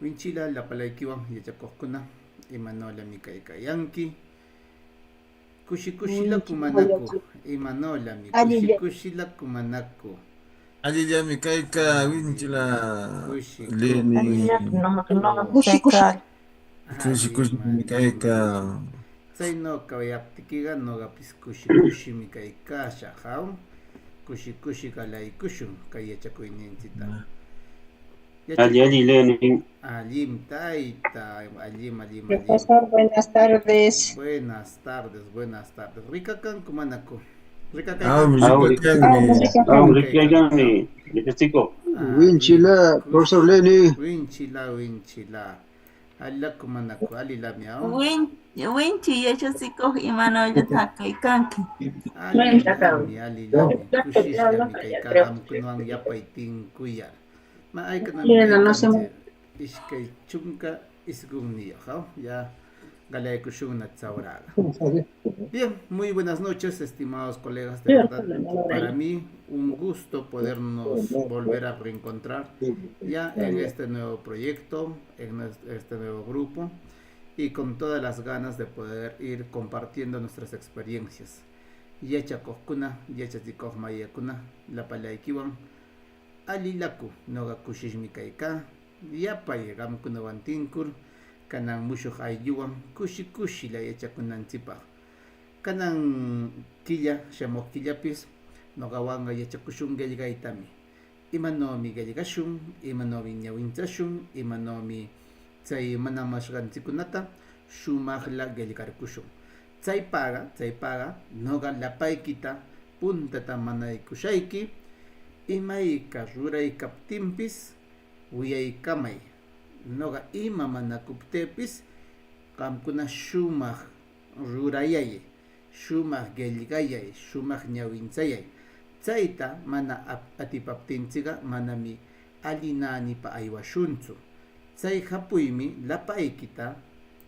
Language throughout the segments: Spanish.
Winchila la palaykiwan yachakuqkuna imanolami kaykayanki. Kushikushilaku manaku imanolami Alile. kushikushilaku manaku. Allillami kayka winchila Kushi leni Alile. No, kushi kushi kushi. kushi kushimi kayka Tsay no kawayaptikiqa noqapis kushi kushimi kaykasha haw kushi kushi kalaykushun kay yachakuyninchikta. Ali learning. Alim tayta, alim. Profesor, buenas tardes. Buenas tardes. Rikakanku manaku. Rikakaykanku. mi Ahora, rikakanmi recargame, necesito. Winchila, profesor Lenny. Winchila. Alaku manaku, alilamiao. Winchi yachasikoq imanawllata kaykanki. Alilami. Kushishllami kayka qamkunawan yapay tinkuya. Ma aykanami kaykanchik. Iskay chunka isqunniyoq, ya galaykushunna tzawraqa. Bien, muy buenas noches, estimados colegas. De verdad, para mí un gusto podernos volver a reencontrar ya en este nuevo proyecto, en este nuevo grupo y con todas las ganas de poder ir compartiendo nuestras experiencias. Yachakokuna, yachachikok mayakuna, la palaykiwan, alilaku, noga kushishmi kayka, yapay gamkunawan tinkur, kanan mushuk aylluwan kushi la yachakunanchipaq. Kanan killa shamuq killapis noqawanqa yachakushun qillqaytami. Imanomi qillqashun, imanomi ñawinchashun, imanomi tsay mana mashqanchikkunata shumaqla qillqarkushun. Tsaypaqa noqa lapaykita puntata manaykushayki, imayka ruraykaptinpis wiyaykamay. Noqa ima manakuptipis qamkuna shumaq rurayay, shumaq qillqayay, shumaq ñawinchayay. Chayta mana atipaptinchikqa manami allinanipa aywashunchu. Chay hapuymi lapaykita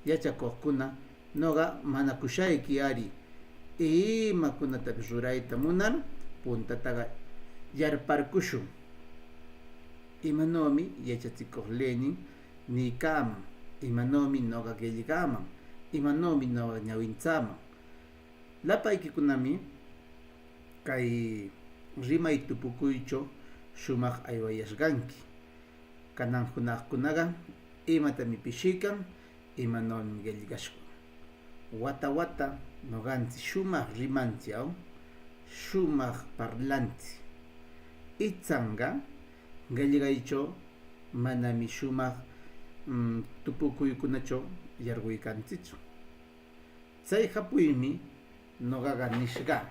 yachakuqkuna noqa manakushayki ari imakunatapis rurayta munar puntataqa yarparkushun. Imanomi yachachikuq Lenin niykaman, imanomi noqa qillqaman, imanomi noqa ñawinchaman. Lapaykikunami kay rimay tupukuychu shumaq aywayashqanki. Kanan hunaqkunaqa imatami pishiykan, imanomi qillqashqa. Wata noqanchik shumaq rimanchik, shumaq parlanchik. Itzanqa qillqaychu manami shumaq tupukuykunachu yarquykanchichu. Chay hapuymi noqaqa nishqa,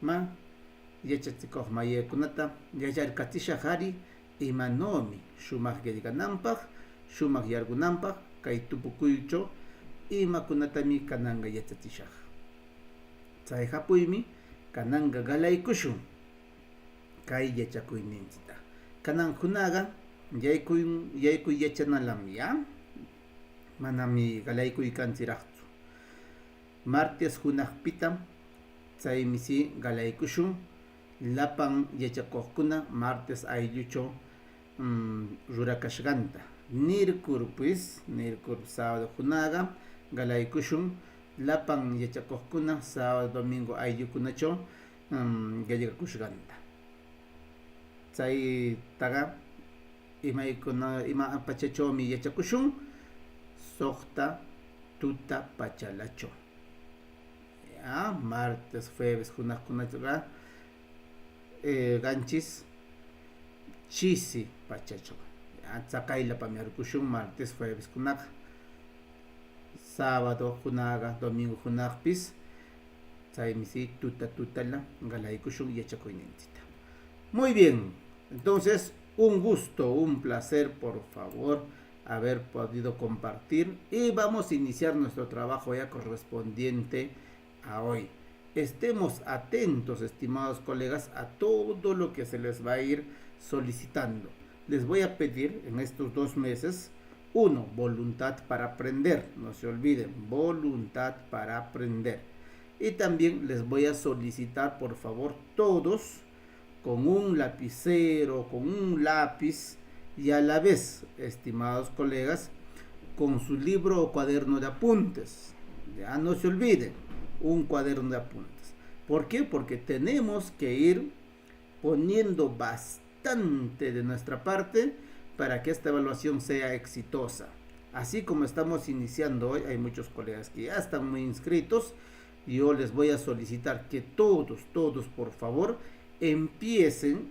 ma yachachikuq mayaykunata yallarkachishaq ari imanomi shumaq qillqananpaq, shumaq yarqunanpaq kay tupukuychu imakunatami kananqa yachachishaq. Chay hapuymi kananqa qalaykushun kay yachakuyninchikta. Kanan hunaqa yaykuy yachanalam ya manami qalaykuykanchiraqchu. Martes hunaqpitam chaymi si qalaykushun lapan yachakuqkuna martes aylluchu rurakashqanta. Nirkur sábado hunaqa qalaykushun lapan yachakuqkuna sábado domingo ayllukunachu qillqakushqanta. Chaytaqa ima pachachawmi yachakushun suqta tuta pachalachu. Martes, jueves hunaqkunaqa qanchis chisi pachachaw. Chaqaylapami arkushun martes, jueves kunaqa. Sábado hunaqa, domingo hunaqpis chaymi si tutala qalaykushun yachakuyninchikta. Muy bien. Entonces, un gusto, un placer, por favor, haber podido compartir y vamos a iniciar nuestro trabajo ya correspondiente a hoy. Estemos atentos, estimados colegas, a todo lo que se les va a ir solicitando. Les voy a pedir en estos 2 meses, 1, voluntad para aprender, no se olviden, voluntad para aprender. Y también les voy a solicitar, por favor, todos, con un lapicero, con un lápiz, y a la vez, estimados colegas, con su libro o cuaderno de apuntes. Ya no se olviden, un cuaderno de apuntes. ¿Por qué? Porque tenemos que ir poniendo bastante de nuestra parte para que esta evaluación sea exitosa. Así como estamos iniciando hoy, hay muchos colegas que ya están muy inscritos. Yo les voy a solicitar que todos, por favor, empiecen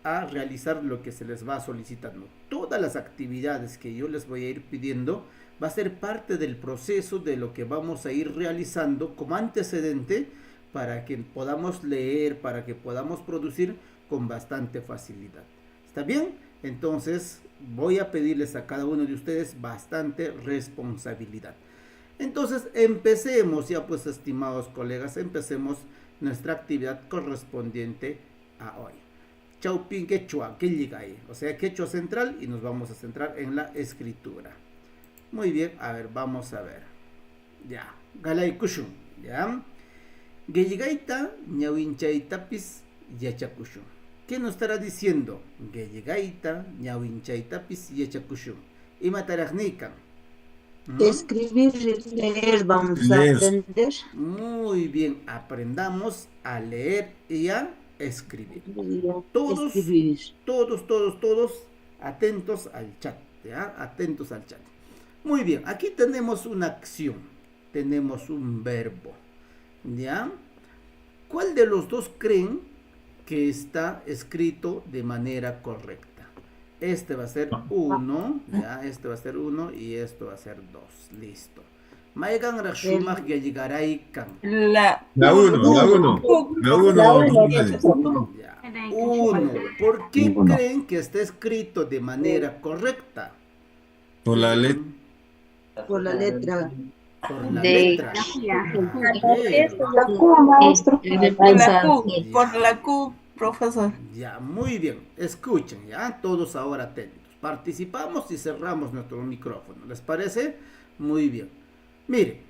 a realizar lo que se les va solicitando. Todas las actividades que yo les voy a ir pidiendo va a ser parte del proceso de lo que vamos a ir realizando como antecedente para que podamos leer, para que podamos producir con bastante facilidad. ¿Está bien? Entonces voy a pedirles a cada uno de ustedes bastante responsabilidad. Entonces empecemos ya, pues, estimados colegas, empecemos nuestra actividad correspondiente a hoy. Chaupin quechua, que llega ahí, o sea, quechua central, y nos vamos a centrar en la escritura. Muy bien, a ver, vamos a ver. Ya, galay kushun, ya. Gelligaita, ñawinchaitapis, yachakushun. ¿Qué nos estará diciendo? Gelligaita, ñawinchaitapis, yachakushun. Y matarajnikan. Escribir y leer vamos a Leer. aprender. Muy bien, aprendamos a leer y a escribir. Todos, Escribir. todos atentos al chat, ¿ya? Atentos al chat. Muy bien, aquí tenemos una acción, tenemos un verbo, ¿ya? ¿Cuál de los dos creen que está escrito de manera correcta? Este va a ser 1, ¿ya? Este va a ser 1 y esto va a ser 2, listo. Maigan Rashumak Yajigaraikan. La La 1, la 1. La 1. Ya, 1. ¿Por qué creen que está escrito de manera correcta? Por la letra. Por la letra. Por la De letra. La Q, maestro. por la Q, profesor. Ya, muy bien. Escuchen, ya, todos ahora atentos. Participamos y cerramos nuestro micrófono. ¿Les parece? Muy bien. Mire,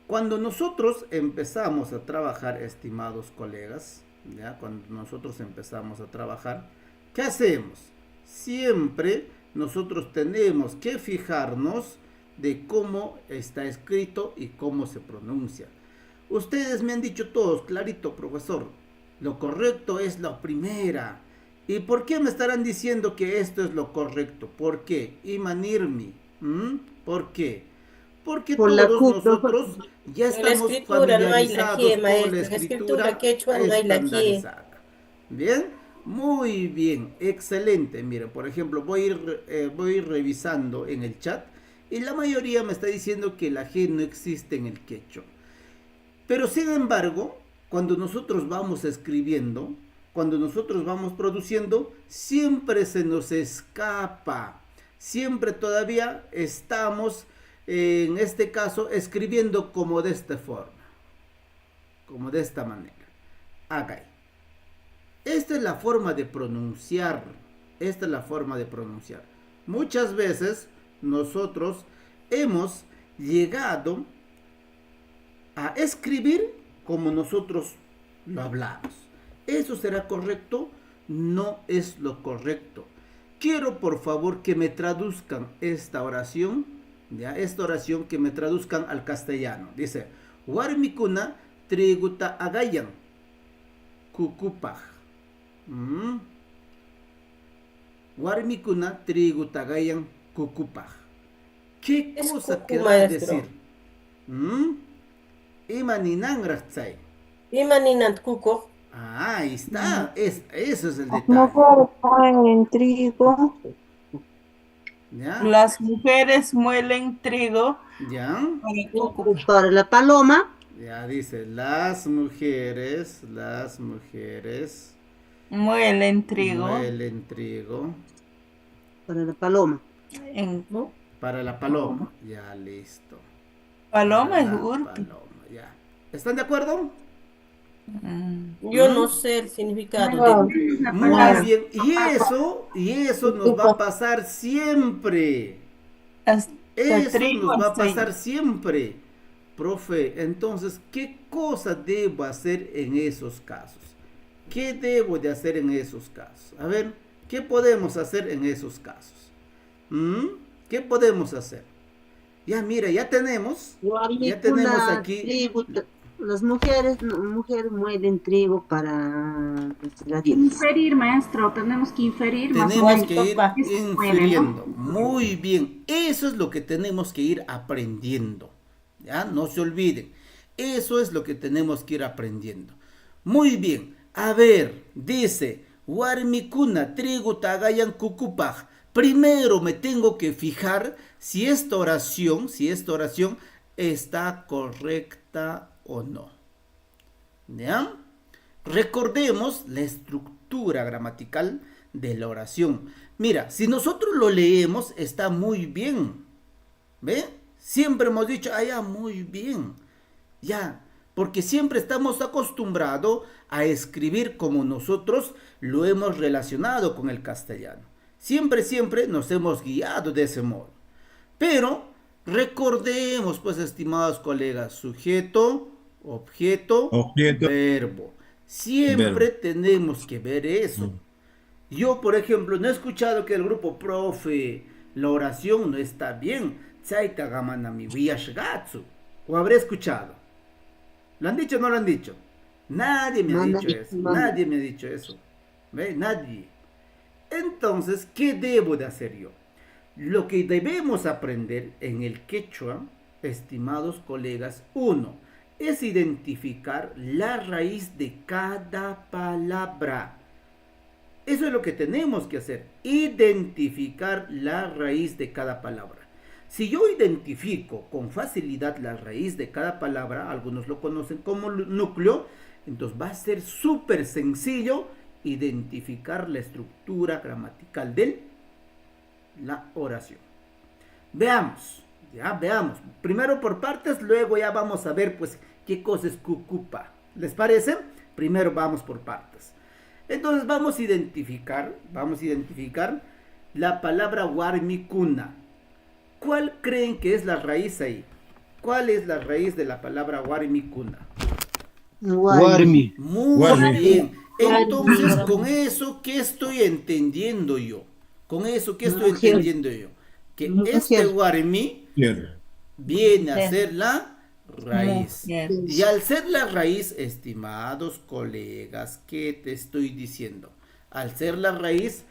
cuando nosotros empezamos a trabajar, estimados colegas, ya, cuando nosotros empezamos a trabajar, ¿qué hacemos? Siempre nosotros tenemos que fijarnos de cómo está escrito y cómo se pronuncia. Ustedes me han dicho todos, clarito, profesor, lo correcto es la primera. ¿Y por qué me estarán diciendo que esto es lo correcto? ¿Por qué? Imanirmi. ¿Por qué? Porque Por la todos Q, nosotros ya En la estamos escritura no hay la familiarizados G, con maestro. la En la escritura escritura quechua no hay la G. estandarizada. ¿Bien? Muy bien, excelente. Miren, por ejemplo, voy a ir revisando en el chat y la mayoría me está diciendo que la G no existe en el quechua. Pero sin embargo, cuando nosotros vamos escribiendo, cuando nosotros vamos produciendo, siempre se nos escapa. Siempre todavía estamos, en este caso, escribiendo como de esta forma. Como de esta manera. Haga. Esta es la forma de pronunciar. Esta es la forma de pronunciar. Muchas veces nosotros hemos llegado a escribir como nosotros lo hablamos. ¿Eso será correcto? No es lo correcto. Quiero por favor que me traduzcan esta oración, ¿ya? Esta oración que me traduzcan al castellano. Dice, Warmikuna triguta agayan kukupaj. Warmikuna triguta agayan kukupaj. ¿Qué Es cosa cucu, querrá maestro. decir? Imaninan rachtzai. Imaninant kuko. Ah, ahí está. Eso es el detalle. Mujeres ponen en trigo. ¿Ya? Las mujeres muelen trigo ¿Ya? para cuco. Para la paloma. Ya dice, las mujeres Muelen trigo muelen trigo Para la paloma. en para la paloma. Ya, listo. paloma Para es la urpi. paloma, ya. ¿Están de acuerdo? Yo no sé el significado de Muy bien. Y eso nos va a pasar siempre. Hasta Eso trigo nos va a hasta ahí. pasar siempre. Profe, entonces, ¿qué cosa debo hacer en esos casos? ¿Qué debo de hacer en esos casos? A ver, ¿Qué podemos hacer en esos casos? ¿Qué podemos hacer? Ya mira, ya tenemos aquí. Trigo, las mujeres, mujeres muelen trigo para la dieta. Inferir, maestro, tenemos que inferir más o Tenemos menos. que ir ¿Qué se puede, infiriendo. no? Muy bien. Eso es lo que tenemos que ir aprendiendo. ¿Ya? No se olviden. Eso es lo que tenemos que ir aprendiendo. Muy bien. A ver, dice, Warmikuna, trigo tagayan kukupaj. Primero me tengo que fijar si esta oración está correcta o no. ¿Ya? Recordemos la estructura gramatical de la oración. Mira, si nosotros lo leemos, está muy bien. ¿Ve? Siempre hemos dicho, ya, muy bien. Ya, porque siempre estamos acostumbrados a escribir como nosotros lo hemos relacionado con el castellano. Siempre nos hemos guiado de ese modo. Pero recordemos, pues, estimados colegas, sujeto, objeto, verbo. Siempre tenemos que ver eso. Yo, por ejemplo, no he escuchado que el grupo, profe, la oración no está bien. ¿O habré escuchado? ¿Lo han dicho o no lo han dicho? Nadie me ha dicho eso. Nadie me ha dicho eso. ¿Ve? Nadie. Entonces, ¿qué debo de hacer yo? Lo que debemos aprender en el quechua, estimados colegas, uno, es identificar la raíz de cada palabra. Eso es lo que tenemos que hacer, identificar la raíz de cada palabra. Si yo identifico con facilidad la raíz de cada palabra, algunos lo conocen como núcleo, entonces va a ser súper sencillo identificar la estructura gramatical de la oración. Veamos, veamos. Primero por partes, luego ya vamos a ver pues qué cosa es cucupa. ¿Les parece? Primero vamos por partes. Entonces vamos a identificar la palabra warmikuna. ¿Cuál creen que es la raíz ahí? ¿Cuál es la raíz de la palabra warmikuna? Warmi. Muy bien. Entonces, con eso, ¿qué estoy entendiendo yo? Que este warmi viene a ser la raíz. Y al ser la raíz, estimados colegas, ¿qué te estoy diciendo? Al ser la raíz,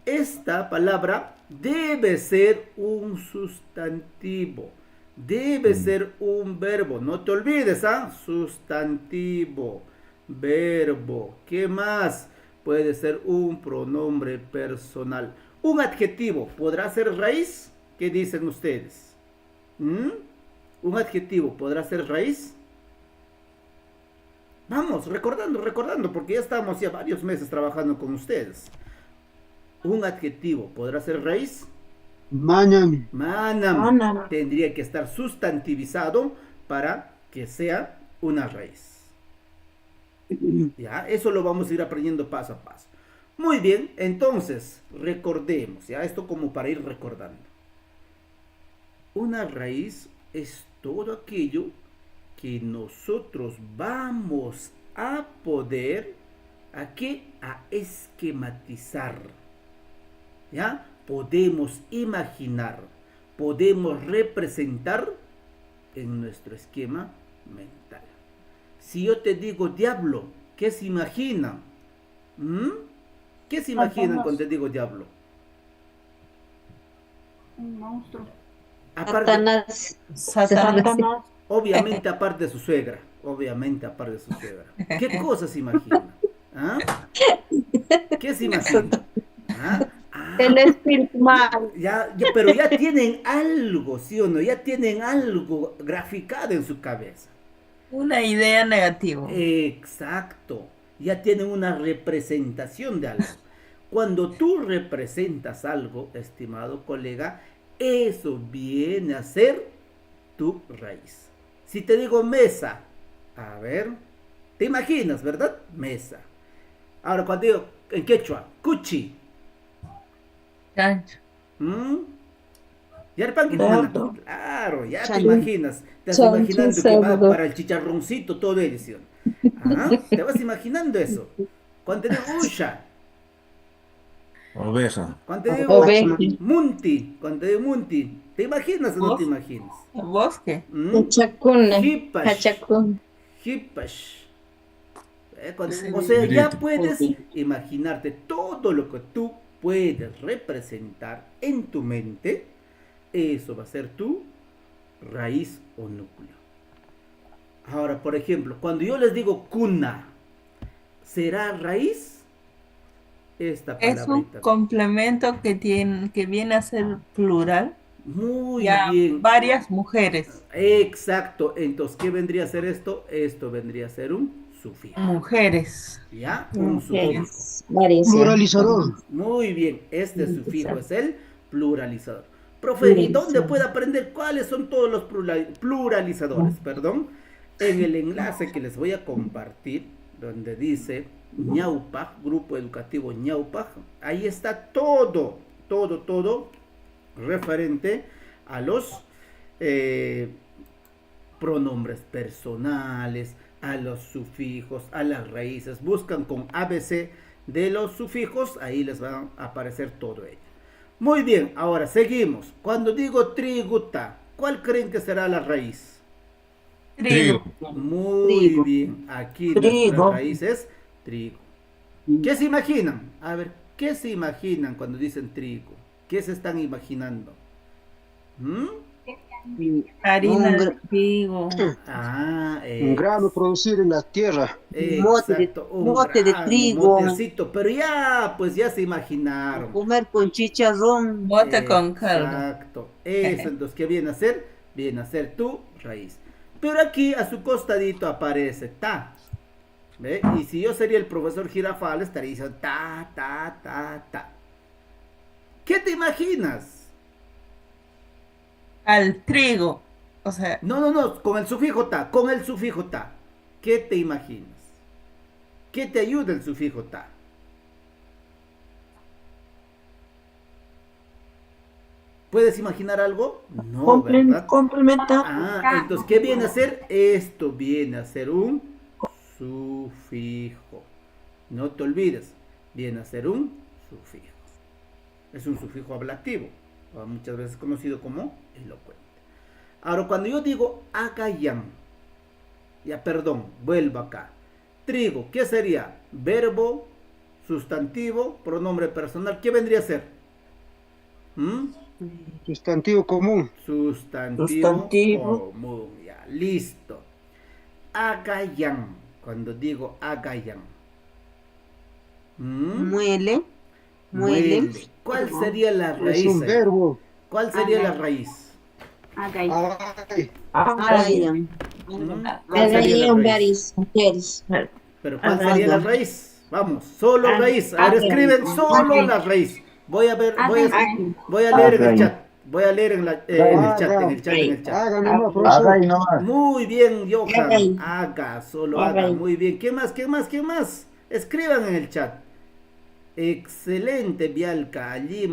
esta palabra debe ser un sustantivo, debe ser un verbo. No te olvides, sustantivo, verbo. ¿Qué más? Puede ser un pronombre personal. Un adjetivo, ¿podrá ser raíz? ¿Qué dicen ustedes? ¿Un adjetivo podrá ser raíz? Vamos, recordando, porque ya estamos ya varios meses trabajando con ustedes. ¿Un adjetivo podrá ser raíz? Manam. Manam. Tendría que estar sustantivizado para que sea una raíz. Ya, eso lo vamos a ir aprendiendo paso a paso. Muy bien, entonces, recordemos, ya esto como para ir recordando. Una raíz es todo aquello que nosotros vamos a poder, ¿a qué? A esquematizar. ¿Ya? Podemos imaginar, podemos representar en nuestro esquema mental. Si yo te digo diablo, ¿qué se imagina? ¿Qué se imaginan cuando te digo diablo? Un monstruo. Satanás. Obviamente aparte de su suegra. ¿Qué cosas se imagina? ¿Qué se imagina? El espíritu mal. Pero ya tienen algo, ¿sí o no? Ya tienen algo graficado en su cabeza. Una idea negativa. Exacto. Ya tienen una representación de algo. Cuando tú representas algo, estimado colega, eso viene a ser tu raíz. Si te digo mesa, a ver, te imaginas, ¿verdad? Mesa. Ahora cuando digo en quechua, cuchi. Chancho. Claro, ya te imaginas. Te estás imaginando que va para el chicharroncito todo edición. Te vas imaginando eso. Cuando te digo usha. Oveja. Cuando te digo Oveja. munti, cuando te digo munti, ¿te imaginas o no te imaginas? El bosque. Chacuna. Hipash. Chacuna. Hipash. Sí. O sea, ya Grito. puedes imaginarte todo lo que tú puedes representar en tu mente. Eso va a ser tu raíz o núcleo. Ahora, por ejemplo, cuando yo les digo cuna, ¿será raíz? Esta Es un palabrita. complemento que viene a ser plural. Muy Ya bien. varias mujeres. Exacto. Entonces, ¿qué vendría a ser esto? Esto vendría a ser un sufijo. Mujeres. ¿Ya? Un sufijo. Varias. Pluralizador. Muy bien. Este sufijo es el pluralizador. Profe, ¿y dónde puede aprender cuáles son todos los pluralizadores? Perdón. En el enlace que les voy a compartir, donde dice Ñaupaj, Grupo Educativo Ñaupaj, ahí está todo referente a los pronombres personales, a los sufijos, a las raíces. Buscan con ABC de los sufijos, ahí les va a aparecer todo ello. Muy bien, ahora seguimos. Cuando digo triguta, ¿cuál creen que será la raíz? Trigo. Muy Trigo. bien, aquí Trigo. nuestra raíz es trigo. ¿Qué se imaginan? A ver, ¿qué se imaginan cuando dicen trigo? ¿Qué se están imaginando? ¿Mm? Harina Un de gra- trigo. Ah, Un grano producido en la tierra. exacto, un mote de grano, trigo. motecito, pero ya, pues ya se imaginaron. Comer con chicharrón. Bote con caldo. Exacto, eso entonces, ¿qué viene a ser? Viene a ser tu raíz. Pero aquí a su costadito aparece ta. ¿Ve? Y si yo sería el profesor Girafal, estaría diciendo ta, ta, ta, ta. ¿Qué te imaginas? Al trigo. O sea, No, con el sufijo ta, con el sufijo ta. ¿Qué te imaginas? ¿Qué te ayuda el sufijo ta? ¿Puedes imaginar algo? No, ¿verdad? Complementa. Ah, entonces, ¿qué viene a ser? Esto viene a ser un sufijo. No te olvides, viene a ser un sufijo. Es un sufijo ablativo, o muchas veces conocido como elocuente. Ahora, cuando yo digo agayan, ya perdón, vuelvo acá. Trigo, ¿qué sería? Verbo, sustantivo, pronombre personal. ¿Qué vendría a ser? ¿Mm? Sustantivo común. Sustantivo común, ya, listo. Agayan, cuando digo agayan. Muele. Muele. ¿Cuál sería la Es raíz? un ahí? verbo. ¿Cuál sería la raíz? Haga ahí. Ay, Agayan. ¿Cuál sería la raíz? mujeres. Pero ¿cuál sería la raíz? Vamos, solo raíz. A ver, escriben solo la raíz. Voy a ver, voy a leer en el chat. Voy a leer en el chat. haga nomás, profesor. Muy bien, Johan. Haga, solo haga. Muy bien. ¿Qué más? Escriban en el chat. Excelente, Bialca. Allim.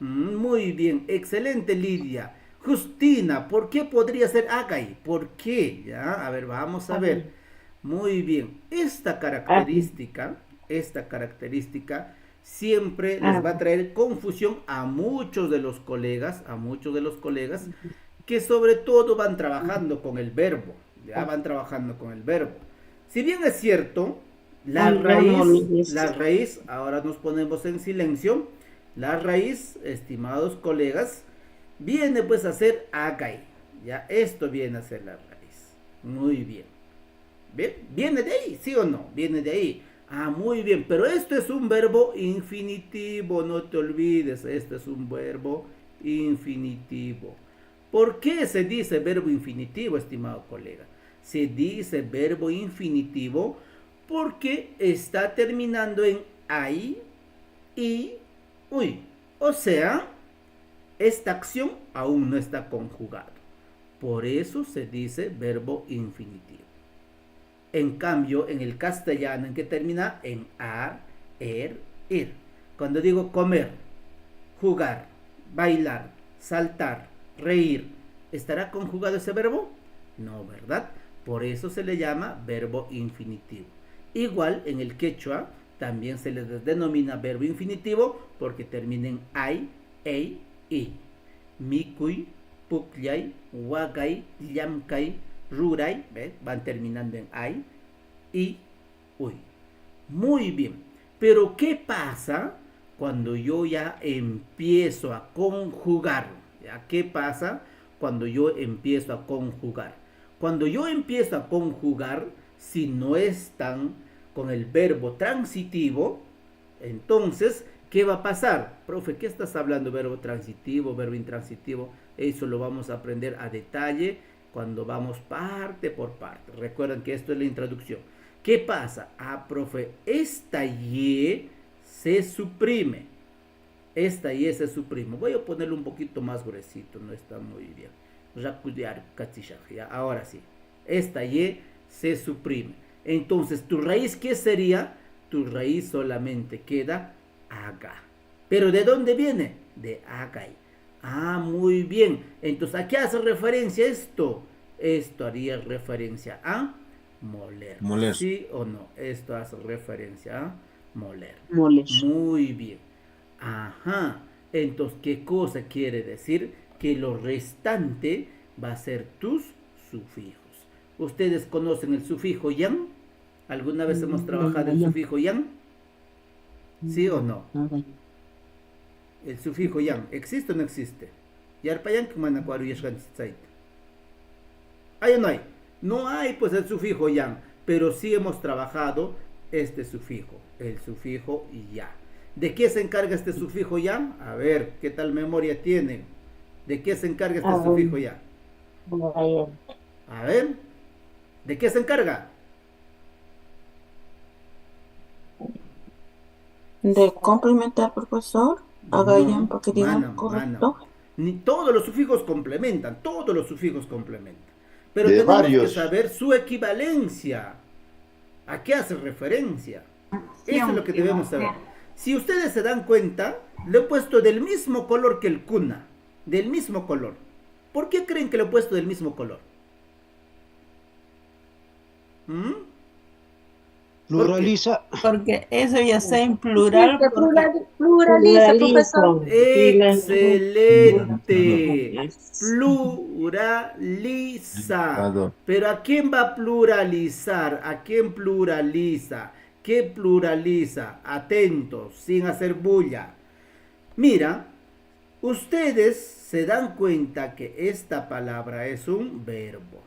Muy bien. Excelente, Lidia. Justina, ¿por qué podría ser Agai? ¿Por qué? ¿Ya? A ver, vamos a ver. Muy bien. Esta característica siempre les va a traer confusión a muchos de los colegas, que sobre todo van trabajando con el verbo, ya van trabajando con el verbo. Si bien es cierto, la raíz, ahora nos ponemos en silencio, la raíz, estimados colegas, viene pues a ser agai, ya, esto viene a ser la raíz. Muy bien. ¿Bien? ¿Viene de ahí? ¿Sí o no? Viene de ahí. Ah, muy bien, pero esto es un verbo infinitivo, no te olvides, esto es un verbo infinitivo. ¿Por qué se dice verbo infinitivo, estimado colega? Se dice verbo infinitivo porque está terminando en ay, y, uy. O sea, esta acción aún no está conjugada. Por eso se dice verbo infinitivo. En cambio, en el castellano, ¿en qué termina? En ar, ir. Cuando digo comer, jugar, bailar, saltar, reír, ¿estará conjugado ese verbo? No, ¿verdad? Por eso se le llama verbo infinitivo. Igual en el quechua, también se les denomina verbo infinitivo porque termina en ay, ei, i. Mikuy, puklay, wagay, llamkay, ruray, ¿ves? Van terminando en ay, i, uy. Muy bien, pero ¿qué pasa cuando yo ya empiezo a conjugar? ¿Ya? ¿Qué pasa cuando yo empiezo a conjugar? Cuando yo empiezo a conjugar, si no están con el verbo transitivo, entonces, ¿qué va a pasar? Profe, ¿qué estás hablando? Verbo transitivo, verbo intransitivo. Eso lo vamos a aprender a detalle cuando vamos parte por parte. Recuerden que esto es la introducción. ¿Qué pasa? Ah, profe, esta y se suprime. Esta y se suprime. Voy a ponerlo un poquito más gruesito, no está muy bien. Ahora sí. Esta y se suprime. Entonces, ¿tu raíz qué sería? Tu raíz solamente queda aga. ¿Pero de dónde viene? De agay. Ah, muy bien. Entonces, ¿a qué hace referencia esto? Esto haría referencia a moler. Moler. ¿Sí o no? Esto hace referencia a moler. Moler. Muy bien. Ajá. Entonces, ¿qué cosa quiere decir? Que lo restante va a ser tus sufijos. ¿Ustedes conocen el sufijo yan? ¿Alguna vez hemos trabajado el sufijo yan? ¿Sí o no? El sufijo yan, ¿existe o no existe? ¿Hay o no hay? No hay pues el sufijo yan, pero sí hemos trabajado este sufijo, el sufijo ya. ¿De qué se encarga este sufijo ya? A ver, ¿qué tal memoria tienen? ¿De qué se encarga este sufijo ya? A ver, ¿de qué se encarga? De complementar, profesor. Hagan porque digan correcto. Ni todos los sufijos complementan, todos los sufijos complementan. Pero De tenemos varios. que saber su equivalencia. ¿A qué hace referencia? Eso es lo que debemos saber. Si ustedes se dan cuenta, le he puesto del mismo color que el cuna. Del mismo color. ¿Por qué creen que le he puesto del mismo color? Pluraliza. Porque eso ya está en plural. Pluraliza, profesor. Excelente. Pluraliza. Pero ¿a quién va a pluralizar? ¿A quién pluraliza? ¿Qué pluraliza? Atentos, sin hacer bulla. Mira, ustedes se dan cuenta que esta palabra es un verbo.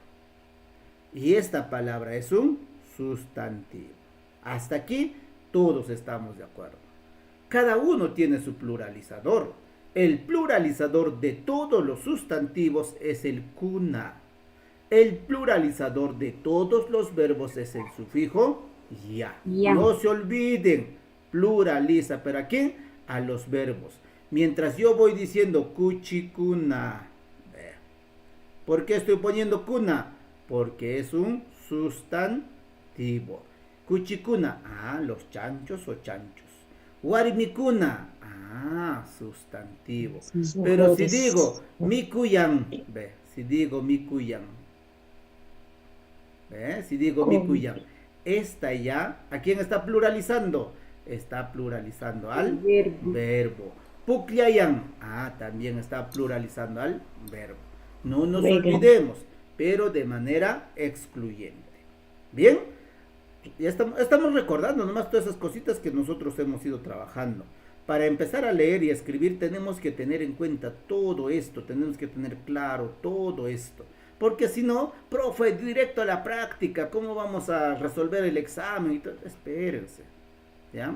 Y esta palabra es un sustantivo. Hasta aquí todos estamos de acuerdo. Cada uno tiene su pluralizador. El pluralizador de todos los sustantivos es el kuna. El pluralizador de todos los verbos es el sufijo ya. No se olviden, pluraliza. ¿Pero a quién? A los verbos. Mientras yo voy diciendo kuchikuna. ¿Por qué estoy poniendo kuna? Porque es un sustantivo. Kuchikuna, los chanchos o chanchos. Warimikuna, sustantivo. Pero si digo mikuyan, si digo mikuyan, si digo mikuyan, esta ya, ¿a quién está pluralizando? Está pluralizando al verbo. Pukyayan, también está pluralizando al verbo. No nos olvidemos, pero de manera excluyente. ¿Bien? Ya estamos recordando nomás todas esas cositas que nosotros hemos ido trabajando. Para empezar a leer y a escribir tenemos que tener en cuenta todo esto, tenemos que tener claro todo esto. Porque si no, profe, directo a la práctica, ¿cómo vamos a resolver el examen? Y todo? Espérense, ¿ya?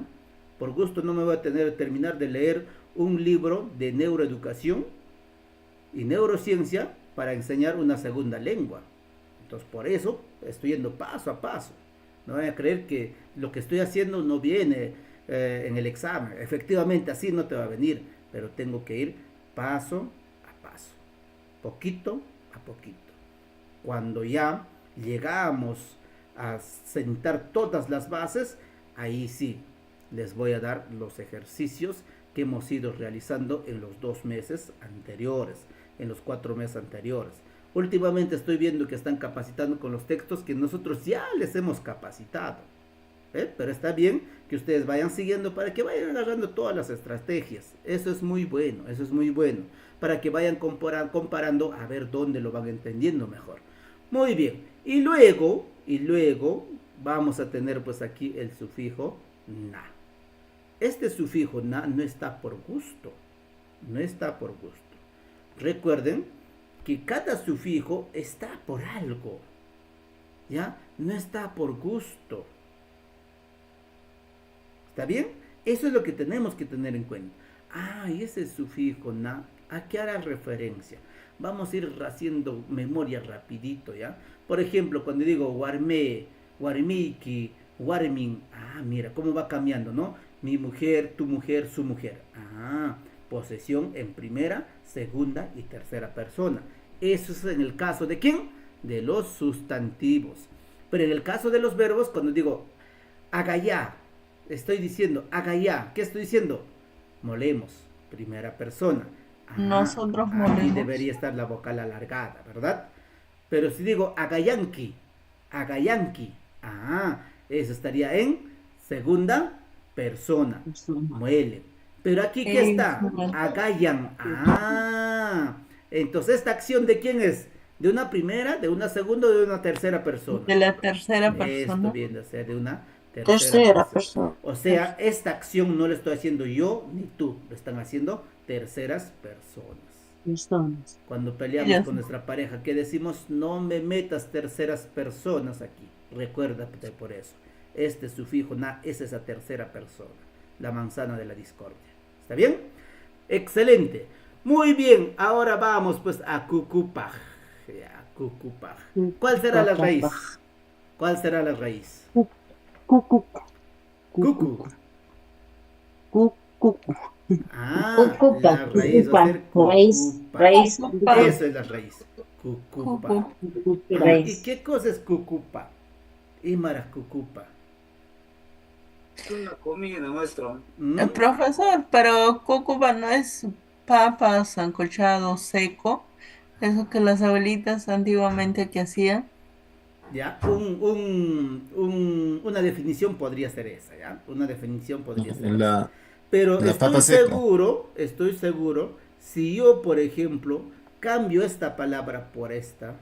Por gusto no me voy a terminar de leer un libro de neuroeducación y neurociencia para enseñar una segunda lengua. Entonces, por eso estoy yendo paso a paso. No voy a creer que lo que estoy haciendo no viene en el examen. Efectivamente, así no te va a venir, pero tengo que ir paso a paso, poquito a poquito. Cuando ya llegamos a sentar todas las bases, ahí sí les voy a dar los ejercicios que hemos ido realizando en los 2 meses anteriores, en los 4 meses anteriores. Últimamente estoy viendo que están capacitando con los textos que nosotros ya les hemos capacitado. Pero está bien que ustedes vayan siguiendo para que vayan agarrando todas las estrategias. Eso es muy bueno, eso es muy bueno. Para que vayan comparando a ver dónde lo van entendiendo mejor. Muy bien. Y luego vamos a tener pues aquí el sufijo na. Este sufijo na no está por gusto. No está por gusto. Recuerden que cada sufijo está por algo. ¿Ya? No está por gusto. ¿Está bien? Eso es lo que tenemos que tener en cuenta. Ah, y ese sufijo na, ¿a qué hará referencia? Vamos a ir haciendo memoria rapidito, ¿ya? Por ejemplo, cuando digo warme, warmiki, warmin, mira cómo va cambiando, ¿no? Mi mujer, tu mujer, su mujer. Posesión en primera, segunda y tercera persona. Eso es en el caso de ¿quién? De los sustantivos. Pero en el caso de los verbos, cuando digo haga ya, estoy diciendo haga ya. ¿Qué estoy diciendo? Molemos, primera persona. Nosotros Aquí molemos. debería estar la vocal alargada, ¿verdad? Pero si digo agayanki, eso estaría en segunda persona. Muelen. Pero aquí, ¿qué está? Agayan. Entonces, ¿esta acción de quién es? ¿De una primera, de una segunda o de una tercera persona? De la tercera persona. Esto viene a ser de una Tercera persona. O sea, esta acción no la estoy haciendo yo ni tú, lo están haciendo terceras personas. Cuando peleamos con nuestra pareja, ¿qué decimos? No me metas terceras personas aquí. Recuérdate por eso. Este sufijo na es esa tercera persona, la manzana de la discordia. ¿Está bien? Excelente. Muy bien, ahora vamos pues a cucupaj. ¿Cuál será la raíz? ¿Cuál será la raíz? Cucu. Cucu. Cucu. La raíz va a ser cucupa. Raíz. Eso es la raíz. Cucupa. ¿Y qué cosa es cucupa? Imara cucupa. Es una comida, maestro. El profesor, pero cucuba no es papa, sancochado, seco. Eso que las abuelitas antiguamente que hacían. Ya, una definición podría ser esa, ¿ya? Una definición podría ser esa. Pero papa seca. estoy seguro, si yo, por ejemplo, cambio esta palabra por esta,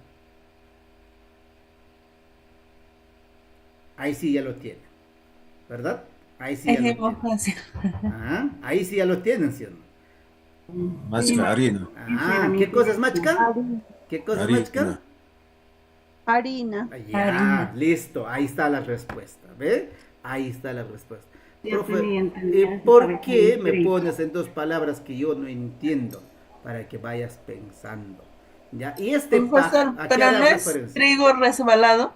ahí sí ya lo tienen, ¿verdad? Ahí sí ya lo tienen. Ahí sí ya lo tienen, ¿sí o no? Machca, harina. ¿Qué cosa es machca? ¿Qué cosa es machca? Harina. Ya, listo, ahí está la respuesta, ¿ve? Ahí está la respuesta. Profe, ¿por qué me pones en dos palabras que yo no entiendo? Para que vayas pensando. ¿Ya? Y este Profesor, pero no es trigo resbalado.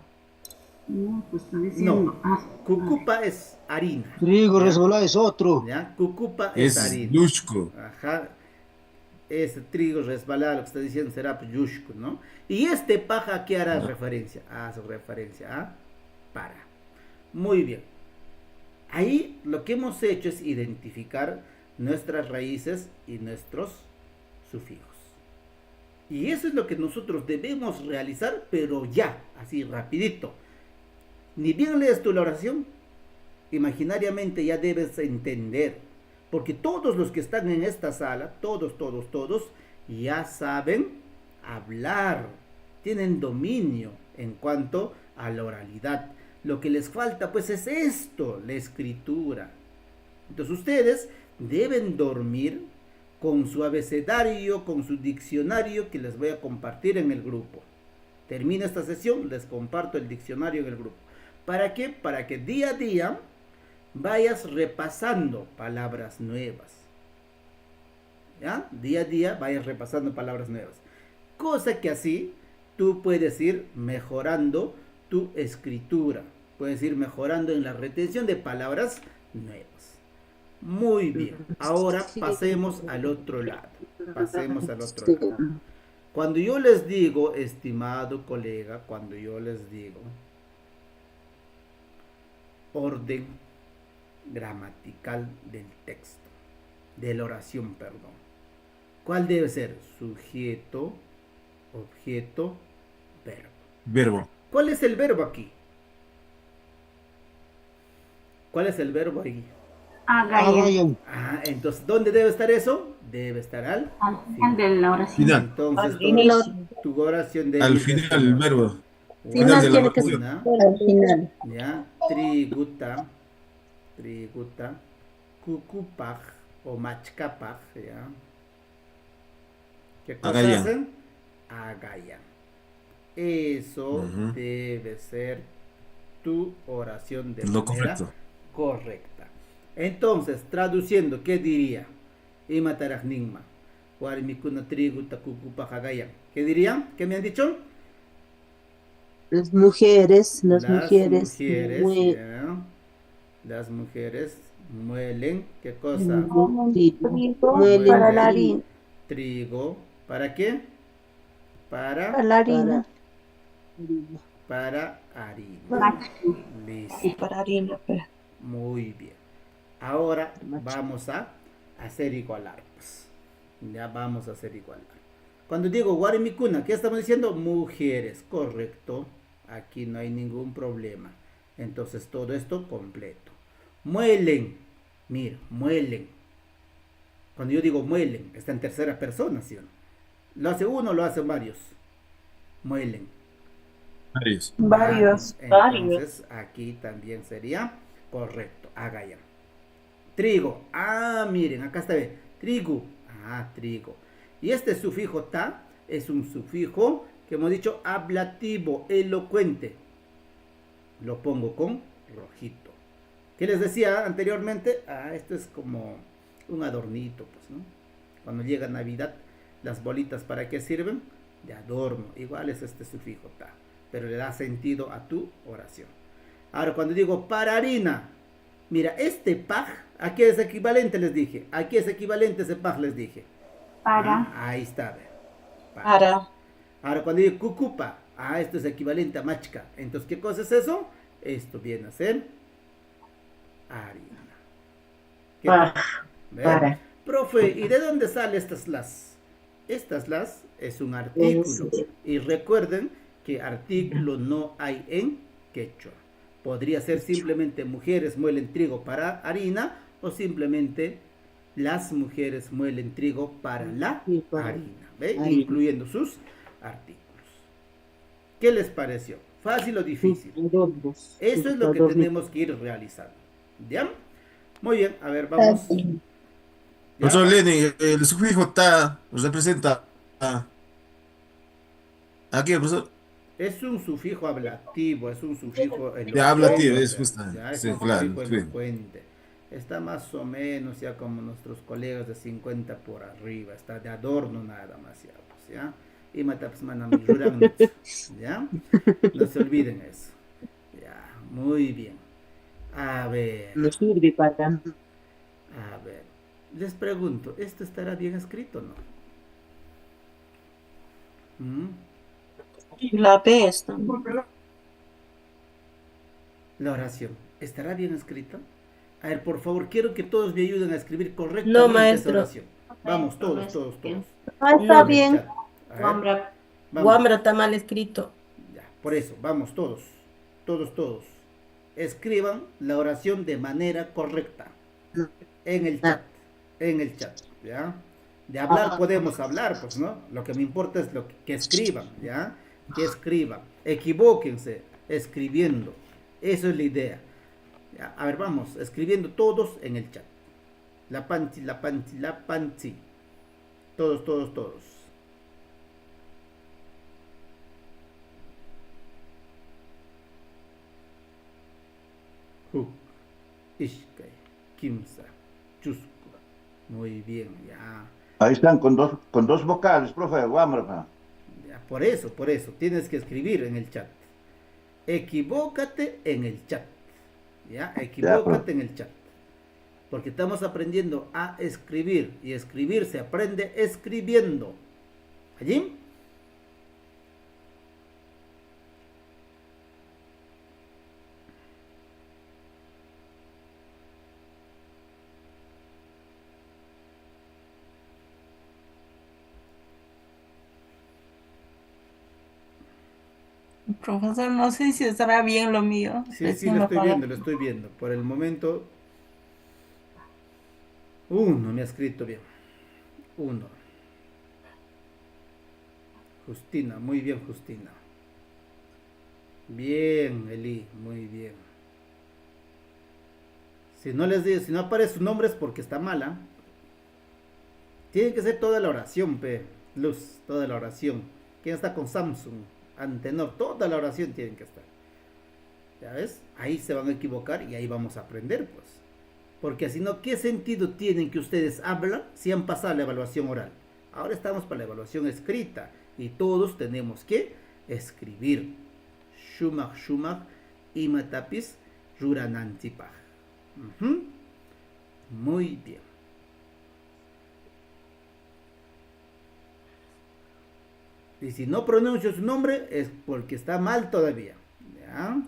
No, pues está diciendo. Cucupa es harina. Trigo resbalado es otro. ¿Ya? Cucupa es harina. Yushko. Ajá. Ese trigo resbalado, lo que está diciendo será yushko, ¿no? Y este paja, ¿a qué hará referencia? Hace referencia a para. Muy bien. Ahí lo que hemos hecho es identificar nuestras raíces y nuestros sufijos. Y eso es lo que nosotros debemos realizar, pero ya, así rapidito. Ni bien lees tú la oración, imaginariamente ya debes entender. Porque todos los que están en esta sala, todos, ya saben hablar. Tienen dominio en cuanto a la oralidad. Lo que les falta pues es esto, la escritura. Entonces ustedes deben dormir con su abecedario, con su diccionario que les voy a compartir en el grupo. Termina esta sesión, les comparto el diccionario en el grupo. ¿Para qué? Para que día a día vayas repasando palabras nuevas. ¿Ya? Día a día vayas repasando palabras nuevas. Cosa que así tú puedes ir mejorando tu escritura. Puedes ir mejorando en la retención de palabras nuevas. Muy bien. Ahora pasemos al otro lado. Cuando yo les digo, estimado colega, cuando yo les digo orden gramatical del texto, de la oración, perdón. ¿Cuál debe ser? Sujeto, objeto, verbo. Verbo. ¿Cuál es el verbo aquí? ¿Cuál es el verbo ahí? Agaya. Agayan. Ah, entonces, ¿dónde debe estar eso? Debe estar al Al final de la oración. Final. Entonces, Al inicio. tu oración debe Al ir de final este el modo. verbo. Final Final de la tiene que oración. Warmikuna, ser al final. ya, triguta, kukupaj o machkapaj, ya. ¿Qué cosa Agayan. hacen? Agayan. Eso Ujú. debe ser tu oración de Lo manera correcto. correcta. Entonces, traduciendo, ¿qué diría? Imatarajnigma. Warmikuna triguta kukupaj agayan. ¿Qué dirían? ¿Qué me han dicho? Las mujeres Las mujeres, mue- ya. Las mujeres muelen, ¿qué cosa? Trigo muelen para la trigo. harina. Trigo. ¿Para qué? Para Para, la harina. para harina. Macho. Listo. Para harina. Muy bien. Ahora vamos a hacer igualar. Pues. Ya vamos a hacer igualar. Cuando digo Warimikuna, ¿qué estamos diciendo? Mujeres, correcto. Aquí no hay ningún problema. Entonces todo esto completo. Muelen. Mira, muelen. Cuando yo digo muelen, está en tercera persona, ¿sí o no? ¿Lo hace uno o lo hacen varios? Muelen. Varios. Varios. Entonces aquí también sería correcto. Haga ya. Trigo. Ah, miren, acá está bien. Trigo. Ah, trigo. Y este sufijo ta es un sufijo que hemos dicho ablativo, elocuente. Lo pongo con rojito. ¿Qué les decía anteriormente? Ah, esto es como un adornito, pues, ¿no? Cuando llega Navidad, las bolitas, ¿para qué sirven? De adorno. Igual es este sufijo ta, pero le da sentido a tu oración. Ahora, cuando digo para harina, mira, este paj, ¿a qué es equivalente? Les dije. ¿A qué es equivalente ese paj? Les dije. Para. Ah, ahí está. Ve. Para. Ahora, cuando digo cucupa, ah, esto es equivalente a machca. Entonces, ¿qué cosa es eso? Esto viene a ser harina. ¿Qué tal? ¿Ve? Profe, ¿y de dónde salen estas las? Estas las es un artículo. Y recuerden que artículo no hay en quechua. Podría ser simplemente mujeres muelen trigo para harina o simplemente las mujeres muelen trigo para la harina, ¿ve? Incluyendo sus artículos. ¿Qué les pareció? ¿Fácil o difícil? Eso es lo que tenemos que ir realizando. ¿Ya? Muy bien, a ver, vamos. ¿Ya? Profesor Lenin, el sufijo ta representa aquí, profesor. Es un sufijo ablativo, es un sufijo De habla, tío, elocuente. es justo. Ya, es Sí, un claro. sufijo Sí. elocuente. Está más o menos ya como nuestros colegas de 50 por arriba. Está de adorno nada más ya. Pues, ¿ya? Y mataps manami ruran, ¿ya? No se olviden eso. Ya, muy bien. A ver, a ver. Les pregunto, ¿esto estará bien escrito o no? ¿Mm? La B está. La oración, ¿estará bien escrita? A ver, por favor, quiero que todos me ayuden a escribir correctamente No, esa maestro. oración. Vamos, todos, todos, todos. Ah, está No, bien. Chat. A ver, Wambra. vamos. Wambra está mal escrito. Ya, por eso, vamos todos, todos, todos. Escriban la oración de manera correcta en el chat, ¿ya? De hablar podemos hablar, pues, ¿no? Lo que me importa es lo que escriban, ¿ya? Que escriban. Equivóquense escribiendo. Eso es la idea. ¿Ya? A ver, vamos, escribiendo todos en el chat. La panchi, la panchi, la panchi. Todos, todos, todos. Huk, Ishkay, Kimsa, Chusco. Muy bien, ya. Ahí están con dos vocales, profe, Wamra. Ya, por eso, tienes que escribir en el chat. Equivócate en el chat. Ya, equivócate en el chat. Porque estamos aprendiendo a escribir. Y escribir se aprende escribiendo. ¿Allí? Profesor, no sé si estará bien lo mío. Sí, sí, Recién lo lo estoy apagué. viendo, lo estoy viendo. Por el momento, uno me ha escrito bien. Uno. Justina, muy bien, Justina. Bien, Eli, muy bien. Si no les digo, si no aparece su nombre es porque está mala. Tiene que ser toda la oración, Luz, toda la oración. ¿Quién está con Samsung? Antenor, toda la oración tiene que estar. ¿Ya ves? Ahí se van a equivocar y ahí vamos a aprender, pues. Porque si no, ¿qué sentido tienen que ustedes hablan si han pasado la evaluación oral? Ahora estamos para la evaluación escrita y todos tenemos que escribir. Shumak, shumak, imatapis, ruranantipaj. Muy bien. Y si no pronuncio su nombre es porque está mal todavía. ¿Ya?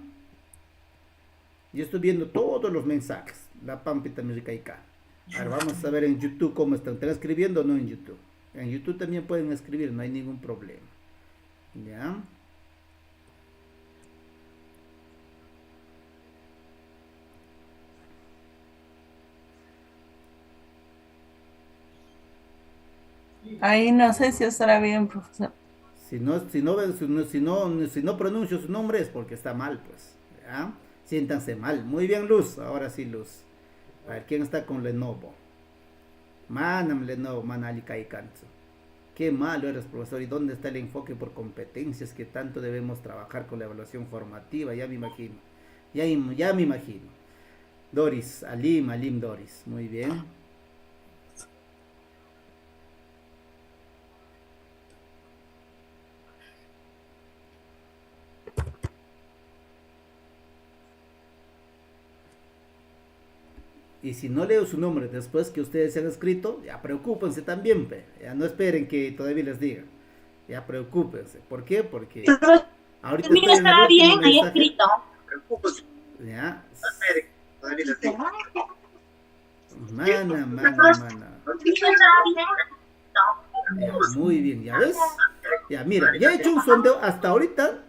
Yo estoy viendo todos los mensajes. La pampita musicaicá. Ahora vamos a ver en YouTube cómo están. ¿Están escribiendo o no en YouTube? En YouTube también pueden escribir, no hay ningún problema. ¿Ya? Ahí no sé si estará bien, profesor. Si no pronuncio su nombre es porque está mal, pues. ¿Ya? Siéntanse mal. Muy bien, Luz. Ahora sí, Luz. A ver, ¿quién está con Lenovo? Manam Lenovo, manali kaikanzu. Qué malo eres, profesor. ¿Y dónde está el enfoque por competencias que tanto debemos trabajar con la evaluación formativa? Ya me imagino. Ya me imagino. Doris, Alim Doris. Muy bien. Y si no leo su nombre después que ustedes se han escrito, ya preocúpense también, ya no esperen que todavía les diga. Ya preocúpense. ¿Por qué? Porque ahorita El mío estoy en el estará último bien ahí mensaje. escrito. Ya. Mana. Ya, muy bien, ¿ya ves? Ya, mira, ya he hecho un sondeo hasta ahorita.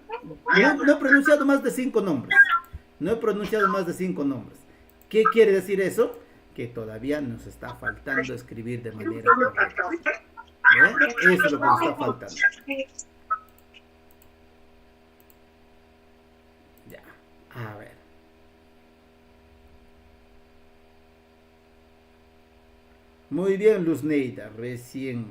No he pronunciado más de 5 nombres. No he pronunciado más de 5 nombres. ¿Qué quiere decir eso? Que todavía nos está faltando escribir de manera correcta. ¿Ve? Eso es lo que nos está faltando. Ya, a ver. Muy bien, Luz Neida, recién.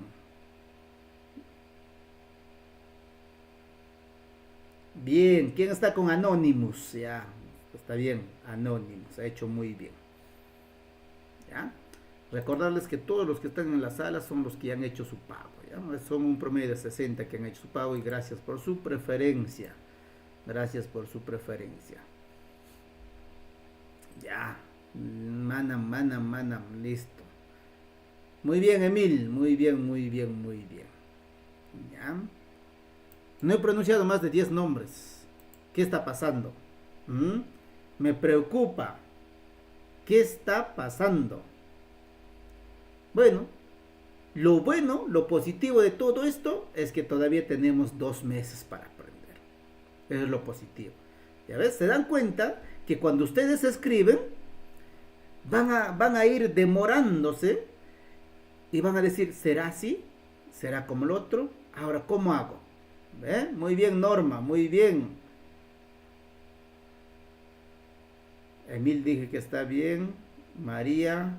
Bien, ¿quién está con Anonymous? Ya, está bien, Anonymous, ha hecho muy bien. ¿Ya? Recordarles que todos los que están en la sala son los que ya han hecho su pago. ¿Ya? Son un promedio de 60 que han hecho su pago y gracias por su preferencia. Gracias por su preferencia. Ya, manam, listo. Muy bien, Emil, muy bien. ¿Ya? No he pronunciado más de 10 nombres. ¿Qué está pasando? Me preocupa. ¿Qué está pasando? Bueno, lo positivo de todo esto es que todavía tenemos 2 meses para aprender. Eso es lo positivo. ¿Ya ves? ¿Se dan cuenta que cuando ustedes escriben van a ir demorándose y van a decir, ¿será así? ¿Será como el otro? Ahora, ¿cómo hago? ¿Ve? Muy bien, Norma, muy bien. Emil dije que está bien. María.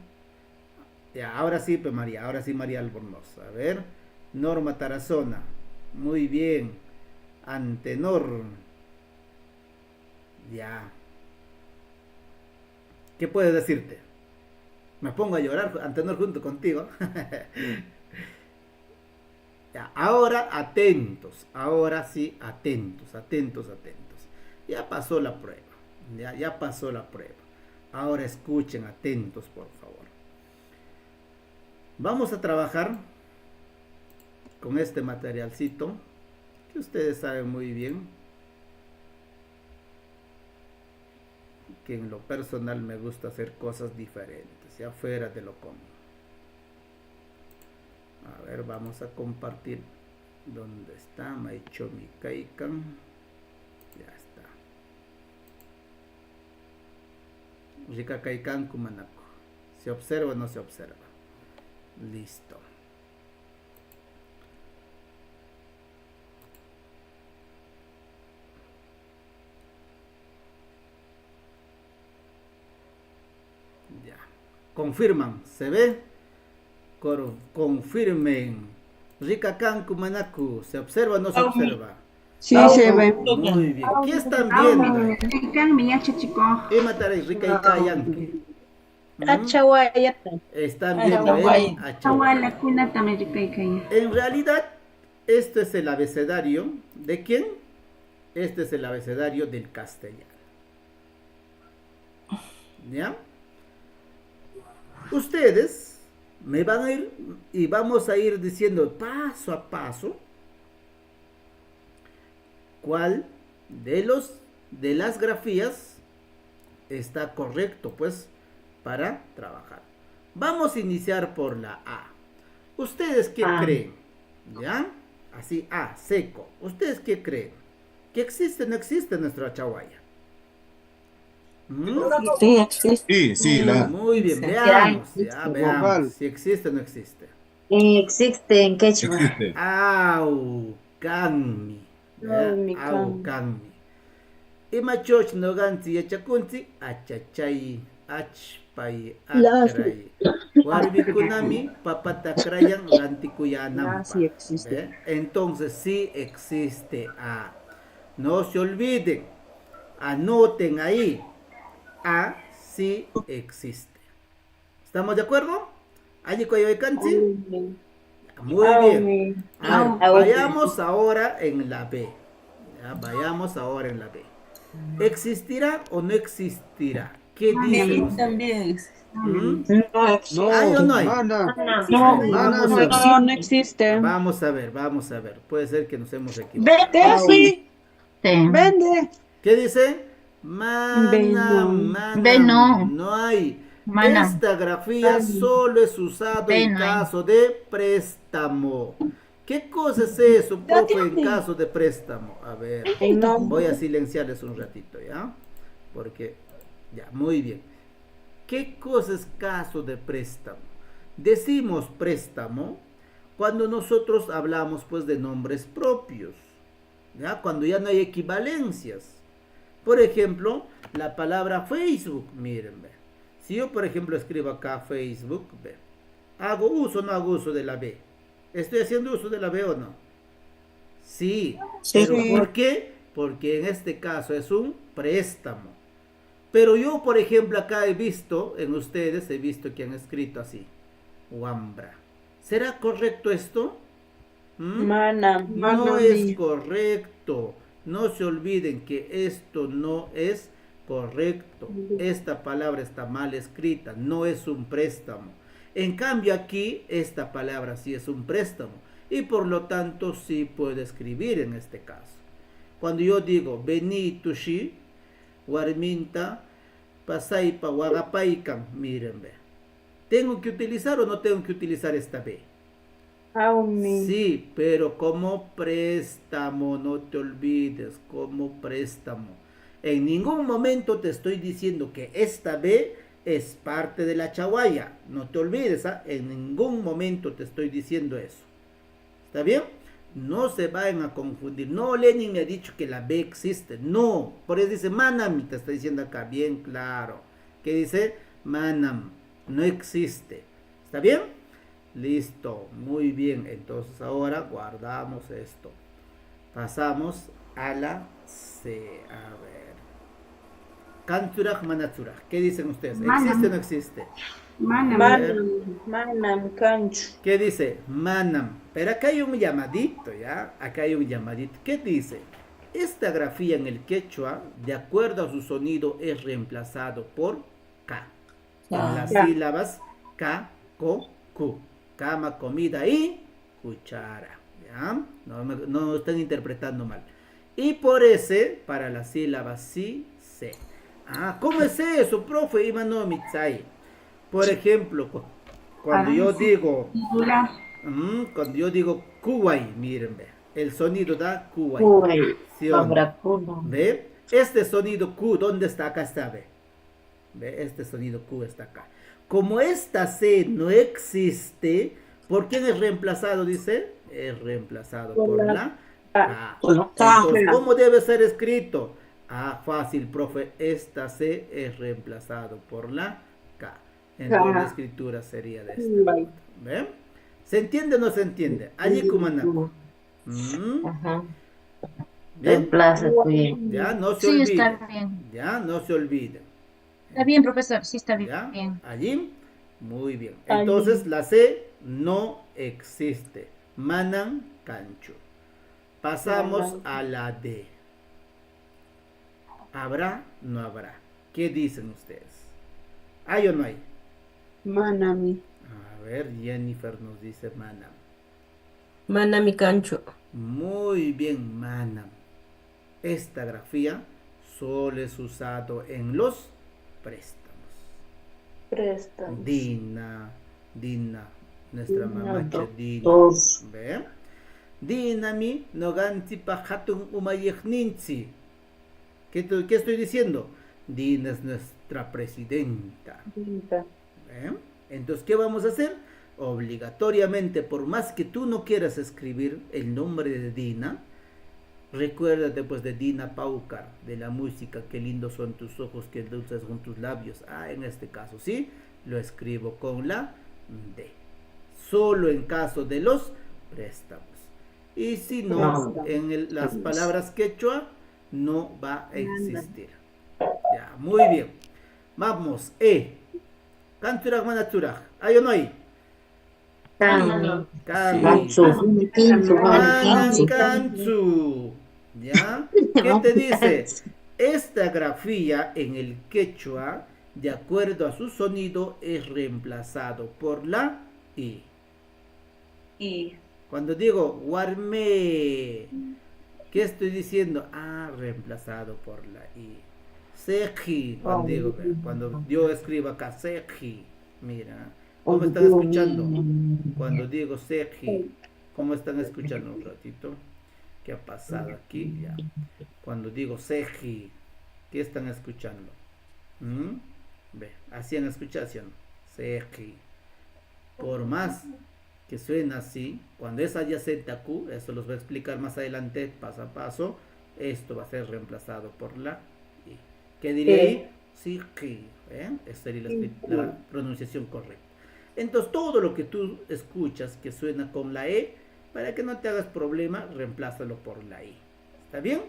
Ya, ahora sí, pues María, María Albornoz. A ver, Norma Tarazona. Muy bien. Antenor. Ya. ¿Qué puedes decirte? Me pongo a llorar, Antenor, junto contigo. Ya, ahora atentos, ahora sí, atentos. Ya pasó la prueba, ya pasó la prueba. Ahora escuchen atentos, por favor. Vamos a trabajar con este materialcito que ustedes saben muy bien que en lo personal me gusta hacer cosas diferentes, ya fuera de lo común. A ver, vamos a compartir. ¿Dónde está? Maichomi Kaikan. Rikakaikanku manaku. ¿Se observa o no se observa? Listo. Ya. Confirman, ¿se ve? Confirmen. Rikakanku manaku. ¿Se observa o no se observa? Sí, se ve. Muy bien. ¿Qué están viendo? Rican miñacha chico. Emataray Rikaikayanki. Achawayata. Están viendo Achaway. Agua la cuna también rica. En realidad, este es el abecedario. ¿De quién? Este es el abecedario del castellano. ¿Ya? Ustedes me van a ir y vamos a ir diciendo paso a paso cuál de las grafías está correcto, pues, para trabajar. Vamos a iniciar por la A. ¿Ustedes qué creen? ¿Ya? Así, A, seco. ¿Ustedes qué creen? ¿Que existe o no existe nuestro Achawaya? Sí, existe. Sí, sí, la. Muy bien, Sí. veamos, Ya ya, existe. veamos Vocal. si existe o no existe. Existe en quechua. Existe. Aucanmi. Aucanmi. Imachoch no gansi yachakunsi, achachay, achpay, akray. Warbikunami, papatakrayan, lantikuyanampa. Sí existe. ¿Ve? Entonces sí existe A. No se olviden, anoten ahí. A sí existe. ¿Estamos de acuerdo? ¿Allí Coyoicansi? Muy bien. A ver, vayamos ahora en la B. Ya, vayamos ahora en la B. ¿Existirá o no existirá? ¿Qué dicen Sí, ustedes? también existe. ¿Mm? No existe. ¿Hay o no hay? Mana. Vamos a ver. No existe. Vamos a ver, vamos a ver. Puede ser que nos hemos equivocado. Vete, sí. Vende. ¿Qué dice? Manam, Ve no. no hay. Manam. Esta grafía solo es usado Ve en no hay. caso de préstamo. ¿Qué cosa es eso, profe, en caso de préstamo? A ver, voy a silenciarles un ratito, ¿ya? Porque, ya, muy bien. ¿Qué cosa es caso de préstamo? Decimos préstamo cuando nosotros hablamos, pues, de nombres propios, ¿ya? Cuando ya no hay equivalencias. Por ejemplo, la palabra Facebook, miren, ve. Si yo, por ejemplo, escribo acá Facebook, ve. ¿Hago uso o no hago uso de la B? ¿Estoy haciendo uso de la B o no? Sí. Sí. ¿Pero por qué? Porque en este caso es un préstamo. Pero yo, por ejemplo, acá he visto, en ustedes, he visto que han escrito así. Wambra. ¿Será correcto esto? No es correcto. No se olviden que esto no es correcto. Esta palabra está mal escrita. No es un préstamo. En cambio aquí, esta palabra sí es un préstamo. Y por lo tanto sí puedo escribir en este caso. Cuando yo digo, vení tushi, warminta, pasaipa, wagapaikan, miren, ve. ¿Tengo que utilizar o no tengo que utilizar esta B? Sí, pero como préstamo, no te olvides, como préstamo. En ningún momento te estoy diciendo que esta B es parte de la Achawaya. No te olvides, ¿ah? En ningún momento te estoy diciendo eso. ¿Está bien? No se vayan a confundir. No, Lenin me ha dicho que la B existe. No, por eso dice Manam, te está diciendo acá, bien claro. ¿Qué dice? Manam, no existe. ¿Está bien? Listo, muy bien. Entonces ahora guardamos esto. Pasamos a la C. A ver. Kanturaj Manatsuraj. ¿Qué dicen ustedes? ¿Existe o no existe? Manam cancho. ¿Qué dice? Manam. Pero acá hay un llamadito, ¿ya? Acá hay un llamadito. ¿Qué dice? Esta grafía en el quechua, de acuerdo a su sonido, es reemplazado por K. En las sílabas K, Ko, Ku. Cama, comida y cuchara. ¿Ya? No están interpretando mal. Y por ese, para la sílaba si, se. ¿Cómo es eso, profe? Imanomitsai. Por ejemplo, cuando yo digo Kuwai, miren, ve. El sonido da Kuwai. ¿Sí o no? ¿Ve? Este sonido Q, ¿dónde está? Acá está, ve. ¿Ve? Este sonido Q está acá. Como esta C no existe, ¿por quién es reemplazado? Dice, es reemplazado por la K. Entonces, ¿cómo debe ser escrito? Ah, fácil, profe. Esta C es reemplazado por la K. Entonces la escritura sería de esta manera. ¿Ven? ¿Se entiende o no se entiende? Allí Kumanaku. ¿Bien? Ya no se Sí, olviden. está bien. Ya no se olviden. Está bien, profesor, sí está bien. ¿Ya? Allí. Muy bien. Entonces la C no existe. Manan cancho. Pasamos a la D. ¿Habrá? No habrá. ¿Qué dicen ustedes? ¿Hay o no hay? Manami. A ver, Jennifer nos dice Manam. Manami cancho. Muy bien, Manam. Esta grafía solo es usado en los préstamos. Dina, nuestra mamá Dina. ¿Ve? Dinami no gantipa hatun umayekninzi. ¿Qué estoy diciendo? Dina es nuestra presidenta. ¿Eh? Entonces, ¿qué vamos a hacer? Obligatoriamente, por más que tú no quieras escribir el nombre de Dina, recuérdate pues de Dina Paucar, de la música, qué lindos son tus ojos, qué dulces son tus labios. En este caso, sí, lo escribo con la D. Solo en caso de los préstamos. Y si no, en las palabras quechua, no va a existir. Ya, muy bien. Vamos, Kanturag manaturag. ¿Hay o no hay? Kanchu. ¿Ya? ¿Qué te dice? Esta grafía en el quechua, de acuerdo a su sonido, es reemplazado por la I. Cuando digo guarme, ¿qué estoy diciendo? Reemplazado por la I. Seji, cuando yo escribo acá, Seji, mira, ¿cómo están escuchando? Cuando digo Seji, ¿cómo están escuchando? Un ratito, ¿qué ha pasado aquí? Ya. Cuando digo Seji, ¿qué están escuchando? Ve, así han escuchado, ¿sí o no? Seji. Por más que suena así, cuando es adyacente a Q, eso los voy a explicar más adelante, paso a paso, esto va a ser reemplazado por la I. ¿Qué diría ahí? Sí, esta sería la pronunciación correcta. Entonces, todo lo que tú escuchas que suena con la E, para que no te hagas problema, reemplázalo por la I. ¿Está bien?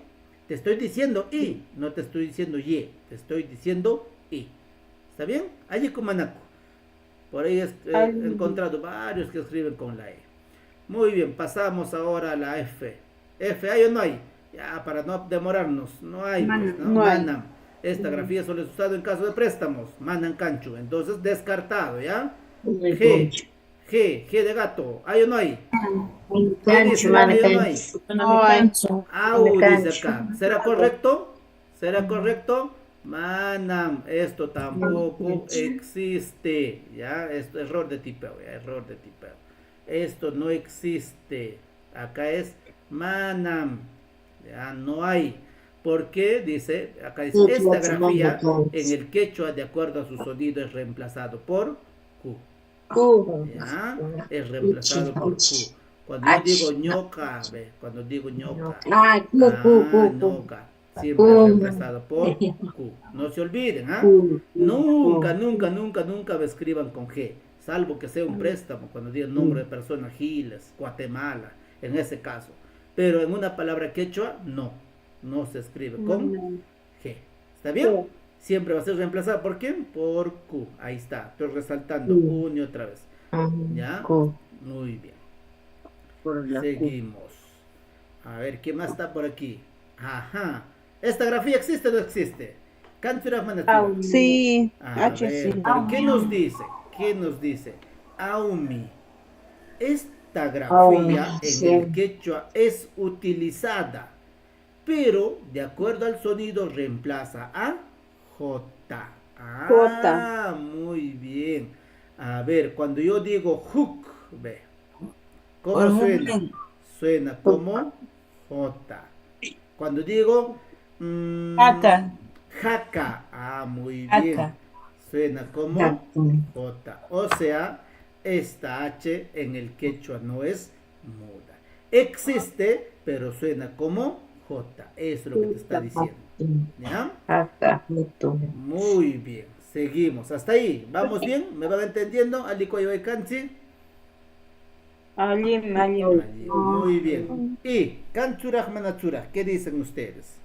Te estoy diciendo I, no te estoy diciendo Y, te estoy diciendo I. ¿Está bien? Allí con Manaco. Por ahí he encontrado varios que escriben con la E. Muy bien, pasamos ahora a la F. ¿F hay o no hay? Ya, para no demorarnos, no hay. Pues, ¿no? Manam. Esta grafía solo es usada en caso de préstamos. Manam cancho. Entonces, descartado, ¿ya? G de gato. ¿Hay o no hay? ¿Qué dice? ¿Hay o no hay? Dice acá. ¿Será correcto? ¿Será correcto? Manam, esto tampoco existe. Ya, esto error de tipeo, error de tipeo. Esto no existe. Acá es Manam. Ya no hay. ¿Por qué? Dice, acá dice, esta grafía en el quechua, de acuerdo a su sonido, es reemplazado por Q. ¿Ya? Es reemplazado por Q. Cuando yo digo ñoca, cuando digo ñoca, ñoca, siempre es reemplazado por Q. No se olviden, Nunca me escriban con G, salvo que sea un préstamo, cuando digan nombre de persona, Giles, Guatemala, en ese caso. Pero en una palabra quechua, no se escribe con G. ¿Está bien? Siempre va a ser reemplazado por ¿quién? Por Q. Ahí está. Estoy resaltando una y otra vez. ¿Ya? Muy bien. Seguimos. A ver, ¿qué más está por aquí? Ajá. ¿Esta grafía existe o no existe? Sí. A ver, ¿pero qué nos dice? ¿Qué nos dice? Aumi. Esta grafía en el quechua es utilizada, pero de acuerdo al sonido reemplaza a J. Muy bien. A ver, cuando yo digo hook, ve, ¿cómo suena? Suena como J. Cuando digo Jaca. jaca, muy bien. suena como J. O sea, esta H en el quechua no es muda. Existe, pero suena como J. Eso es lo que te está diciendo. ¿Ya? Muy bien. Seguimos. Hasta ahí. ¿Vamos bien? ¿Me van entendiendo? Alicoyo de Kanchi. Muy bien. Y Kanchuraj Manachuraj, ¿qué dicen ustedes?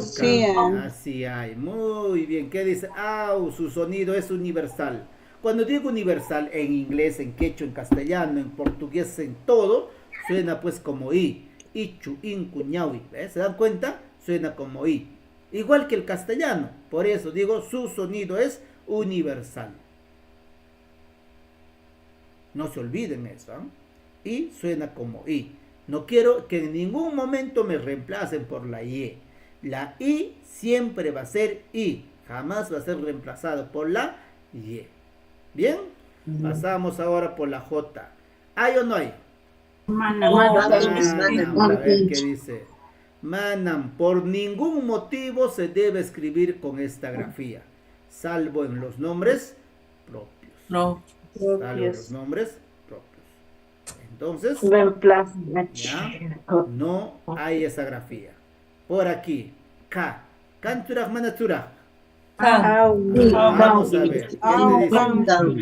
Sí, así hay. Muy bien. ¿Qué dice? Au, su sonido es universal. Cuando digo universal en inglés, en quechua, en castellano, en portugués, en todo, suena pues como I. Ichu, inku, ñaui. ¿Se dan cuenta? Suena como I. Igual que el castellano. Por eso digo, su sonido es universal. No se olviden eso. I suena como I. No quiero que en ningún momento me reemplacen por la Y. La I siempre va a ser I. Jamás va a ser reemplazado por la Y. ¿Bien? Pasamos ahora por la J. ¿Hay o no hay? Manam. A ver qué dice. Manam, por ningún motivo se debe escribir con esta grafía, salvo en los nombres propios. No. Salvo en los nombres propios. Entonces, ya no hay esa grafía. Por aquí, K. Kanturaj Manaturaj. Vamos a ver. ¿Qué te dice?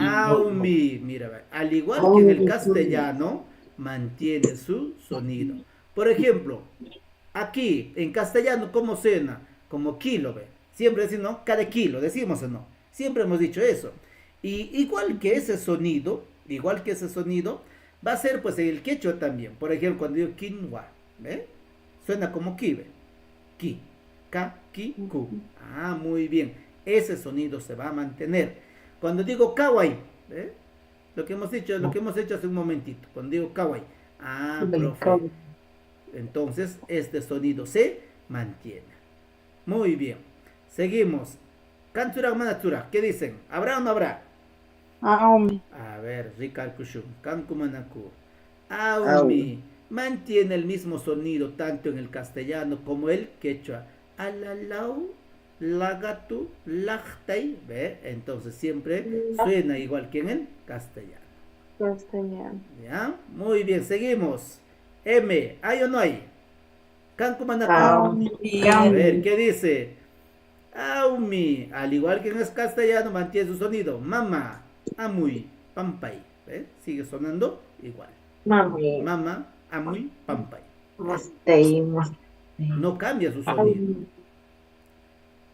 Aumi. Mira, al igual que en el castellano, mantiene su sonido. Por ejemplo, aquí en castellano, ¿cómo suena? Como kilo, ¿ve? Siempre decimos, ¿no? Cada kilo, decimos o no. Siempre hemos dicho eso. Y igual que ese sonido, va a ser pues en el quechua también. Por ejemplo, cuando digo quinoa, ¿ve? Suena como ki, ¿ve? Ki, ka, ki, ku. Ah, muy bien. Ese sonido se va a mantener. Cuando digo kawaii, ¿ve? Lo que hemos dicho, lo que hemos hecho hace un momentito. Cuando digo kawaii. Ah, profe. Entonces, este sonido se mantiene. Muy bien. Seguimos. Kanturaj Manaturaj, ¿qué dicen? ¿Habrá o no habrá? A ver, Rikal Kushum. Kankumanaku. Aumi. Mantiene el mismo sonido tanto en el castellano como el quechua. Alalau, lagatu, lachtai. ¿Ve? Entonces siempre suena igual que en el castellano. ¿Ya? Muy bien, seguimos. M, ¿hay o no hay? Kankumanaku. A ver, ¿qué dice? Aumi, al igual que en el castellano, mantiene su sonido. Mama, amui, pampay. ¿Ve? Sigue sonando igual. Mama, amui, pampay. No cambia su sonido.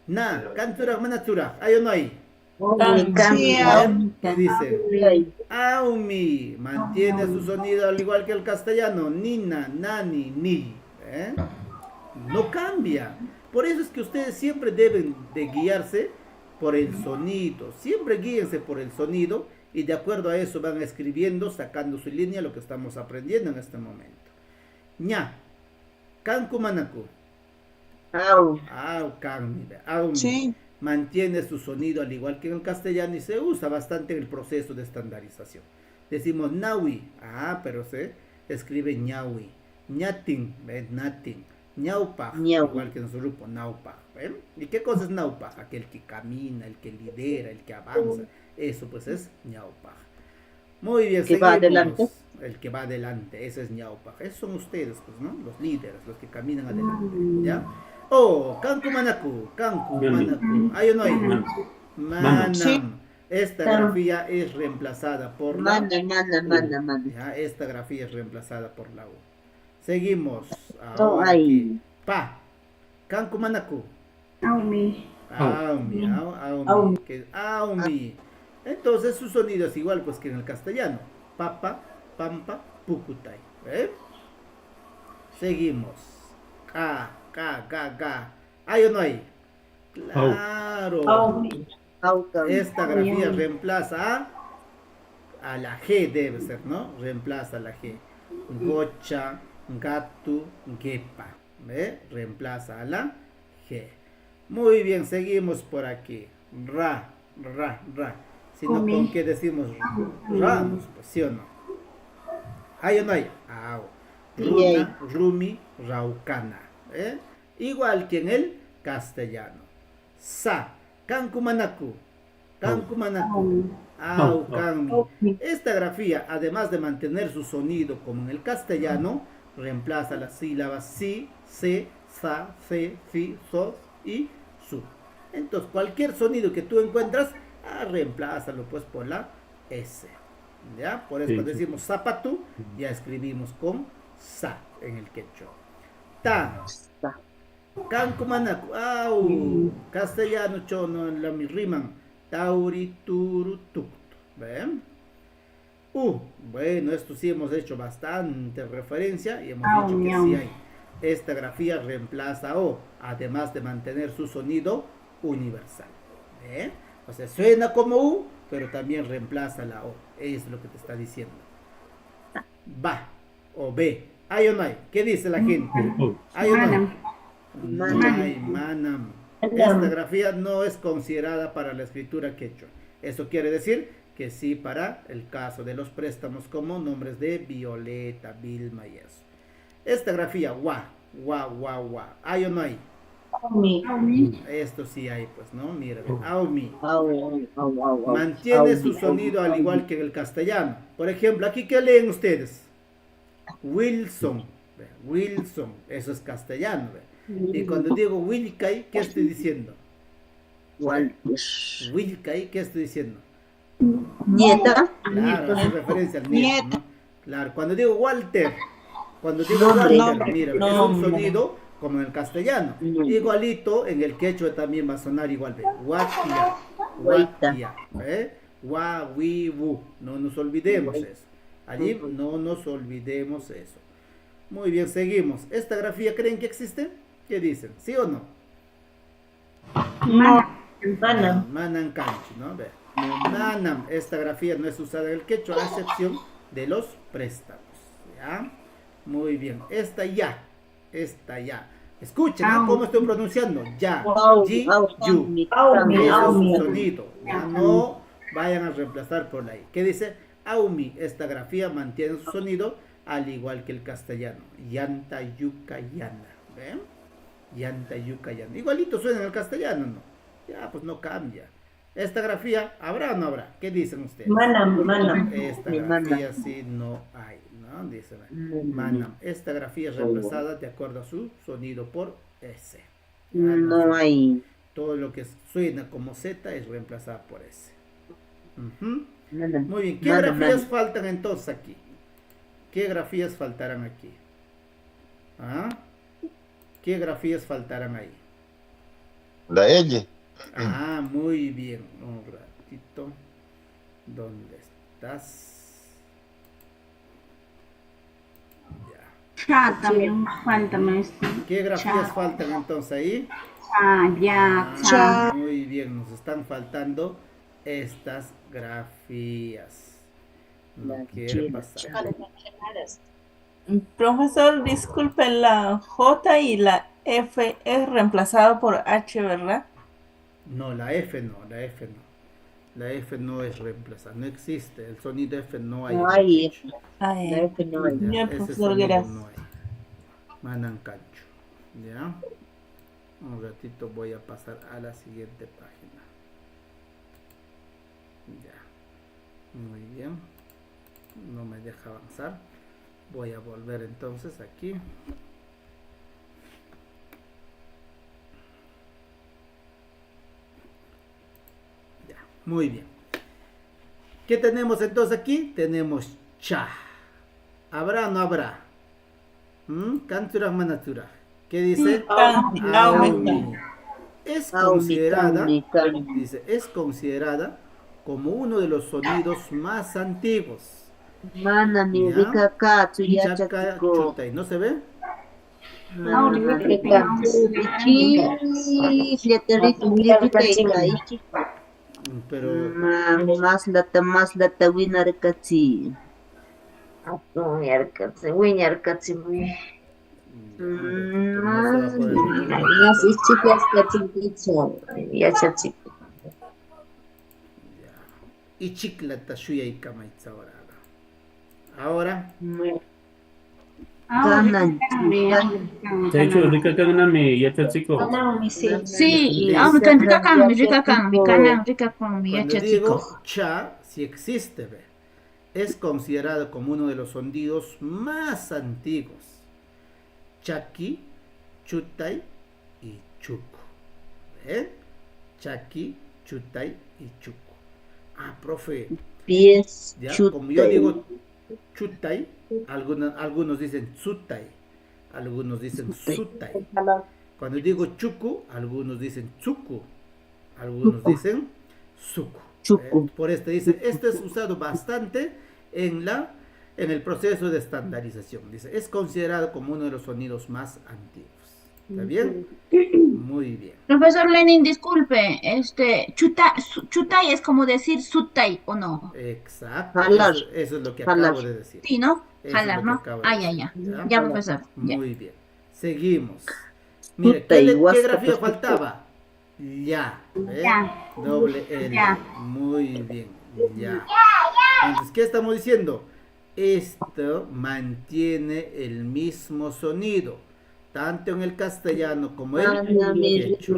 Na, Kanturaj Manaturaj, ¿hay o no hay? ¿Qué dice? Aumi, mantiene su sonido al igual que el castellano. Nina, nani, ni. ¿Eh? No cambia. Por eso es que ustedes siempre deben de guiarse por el sonido. Siempre guíense por el sonido y de acuerdo a eso van escribiendo, sacando su línea, lo que estamos aprendiendo en este momento. Ña, Kankumanaku. Sí. Mantiene su sonido al igual que en el castellano y se usa bastante en el proceso de estandarización. Decimos nawi, pero se escribe ñawi. Ñatin, natin. Ñaupa, igual que en su grupo, naupa. ¿Y qué cosa es naupa? Aquel que camina, el que lidera, el que avanza. Eso pues es ñaupa. Muy bien, que va adelante. El que va adelante, ese es ñaupa. Esos son ustedes, pues, ¿no? Los líderes, los que caminan adelante. ¿Ya? Oh, Kankumanaku, Kankumanaku. ¿Hay o no hay? Manam. Esta grafía es reemplazada por la U. ¿Ya? Esta grafía es reemplazada por la U. Seguimos. Ahora aquí. Pa. Kankumanaku. Aumi. Aumi. Entonces su sonido es igual pues que en el castellano. Papa, pampa, pukutai. Seguimos. Ka. ¿Hay o no hay? Claro. Esta grafía reemplaza a la G, debe ser, ¿no? Reemplaza a la G. Gocha, gatu, gepa. ¿Ve? Reemplaza a la G. Muy bien, seguimos por aquí. Ra. Sino con qué decimos ra, pues, ¿sí o no? ¿Hay o no hay? Runa, rumi, raucana. Igual que en el castellano. Sa, Kankumanaku. Kankumanaku. Au, kanmi. Esta grafía, además de mantener su sonido como en el castellano, reemplaza las sílabas si, se, sa, se, fi, sos y su. Entonces, cualquier sonido que tú encuentras, reemplázalo pues por la S. ¿Ya? Por eso cuando decimos zapatu, ya escribimos con sa en el quechua. Ta. Kankumanaku. Au. Castellano, chono, la mi riman. Tauri, turu, tuktu. ¿Ven? Bueno, esto sí hemos hecho bastante referencia y hemos dicho que sí hay. Esta grafía reemplaza O, además de mantener su sonido universal. ¿Ven? O sea, suena como U, pero también reemplaza la O. Eso es lo que te está diciendo. Va o B. ¿Hay o no hay? ¿Qué dice la gente? ¿Hay o no hay? No hay, manam. Esta grafía no es considerada para la escritura quechua. Eso quiere decir que sí para el caso de los préstamos como nombres de Violeta, Vilma y eso. Esta grafía, wa. ¿Hay o no hay? Esto sí hay, pues, ¿no? Mira, aumi. Mantiene su sonido al igual que en el castellano. Por ejemplo, aquí, ¿qué leen ustedes? Wilson. Wilson, eso es castellano. Y cuando digo Wilkay, ¿qué estoy diciendo? Wilkay, ¿qué estoy diciendo? Nieta. Claro, hace referencia al nieto, ¿no? Claro, cuando digo Walter, mira, es un sonido como en el castellano. Igualito en el quechua también va a sonar igual. Watia. Wa, wi, wu. No nos olvidemos eso. Allí no nos olvidemos eso. Muy bien, seguimos. ¿Esta grafía creen que existe? ¿Qué dicen? ¿Sí o no? Manam canchi, ¿no? Manam, esta grafía no es usada en el quechua a excepción de los préstamos. ¿Ya? Muy bien. Esta ya. Escuchen, ¿no? ¿Cómo estoy pronunciando? Ya. Ji, yu. Ese es su sonido. Ya no vayan a reemplazar por la I. ¿Qué dice? Aumi. Esta grafía mantiene su sonido al igual que el castellano. Yanta, yuca, yana. ¿Ven? Yanta, yuca, yana. Igualito suena en el castellano, ¿no? Ya, pues no cambia. Esta grafía, ¿habrá o no habrá? ¿Qué dicen ustedes? Manam. Esta grafía sí no hay, ¿no? Dice manam. Esta grafía es reemplazada de acuerdo a su sonido por S. No hay. Todo lo que suena como Z es reemplazada por S. Muy bien. ¿Qué grafías faltan entonces aquí? ¿Qué grafías faltarán aquí? ¿Qué grafías faltarán ahí? La L. Muy bien. Un ratito. ¿Dónde estás? Ya, también falta, maestro. ¿Qué grafías faltan entonces ahí? Ya. Muy bien, nos están faltando estas grafías. No quiere pasar. Profesor, disculpe, la J y la F es reemplazada por H, ¿verdad? No, la F no. La F no es reemplazada, no existe. El sonido F no hay. No hay F. La F no hay. Ya, Ese profesor, sonido gracias. no hay. Manancancho. ¿Ya? Un ratito voy a pasar a la siguiente página. Ya. Muy bien. No me deja avanzar. Voy a volver entonces aquí. Ya. Muy bien. ¿Qué tenemos entonces aquí? Tenemos cha. ¿Habrá o no habrá? Cantura manatura. ¿Qué dice? Aumi. Es considerada, dice, es considerada como uno de los sonidos más antiguos. Manami, rikaka, Chaca, chutay. ¿No se ve? Pero más lata winarkatsi. y chiclata shuya y kamaitza ahora. Ganan. Sí, rica con mi Cuando yacha digo chico. cha, si existe, ve. Es considerado como uno de los sonidos más antiguos. Chaki, chutay y chuco. ¿Ven? Chaki, chutay y chuco. Ah, profe. Pies, ¿Ya? chute. Como yo digo chutay, algunos dicen tsutay, algunos dicen sutay. Cuando digo chuku, algunos dicen tsuku, algunos dicen suku. Chucu. Por esto dice, esto es usado bastante en el proceso de estandarización. Dice, es considerado como uno de los sonidos más antiguos. ¿Está bien? Muy bien. Profesor Lenin, disculpe, chutay es como decir sutay, ¿o no? Exacto. Jalar. Eso es lo que Jalar. acabo de decir. Sí, ¿no? Eso Jalar, es lo ¿no? que acabo de decir, ¿ya? Ya, profesor. Ya. Muy bien. Seguimos. Mire, Puta, y ¿qué guasca, grafía pues, faltaba? Ya. ¿Ve? Ya. Doble L. Ya. Muy bien. Ya. Entonces, ¿qué estamos diciendo? Esto mantiene el mismo sonido, tanto en el castellano como en el quechua.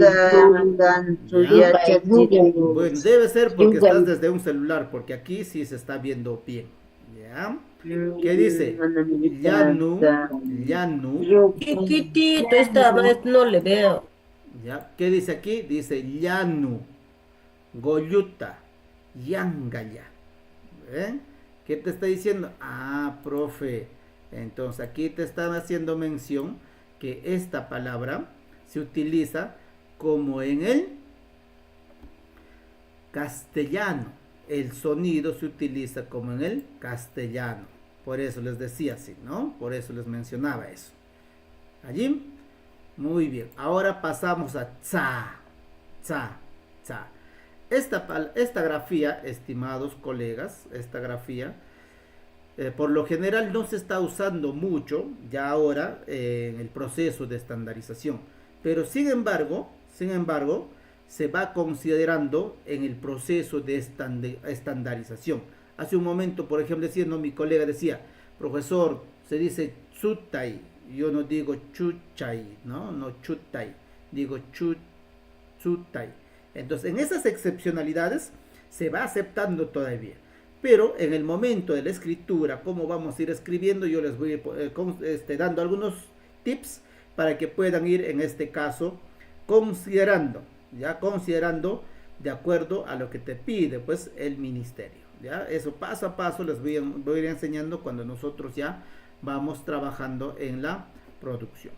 Bueno, debe ser porque estás desde un celular, porque aquí sí se está viendo bien. ¿Ya? ¿Qué dice? Llanu, llanu. Chiquitito estaba, no le veo. ¿Ya? ¿Qué dice aquí? Dice llanu, goyuta, yangaya. ¿Ven? ¿Qué te está diciendo? Ah, profe. Entonces aquí te están haciendo mención que esta palabra se utiliza como en el castellano. El sonido se utiliza como en el castellano. Por eso les decía así, ¿no? Por eso les mencionaba eso. Allí. Muy bien. Ahora pasamos a tsa. Tsa. Tsa. Esta grafía, estimados colegas, esta grafía, por lo general no se está usando mucho ya ahora en el proceso de estandarización. Pero sin embargo, se va considerando en el proceso de estandarización. Hace un momento, por ejemplo, mi colega decía, profesor, se dice tsutay, yo no digo chuchay, no chutay, digo tsutay. Entonces, en esas excepcionalidades se va aceptando todavía. Pero en el momento de la escritura, cómo vamos a ir escribiendo, yo les voy dando algunos tips para que puedan ir, en este caso, considerando de acuerdo a lo que te pide pues el ministerio. ¿Ya? Eso paso a paso les voy a ir enseñando cuando nosotros ya vamos trabajando en la producción.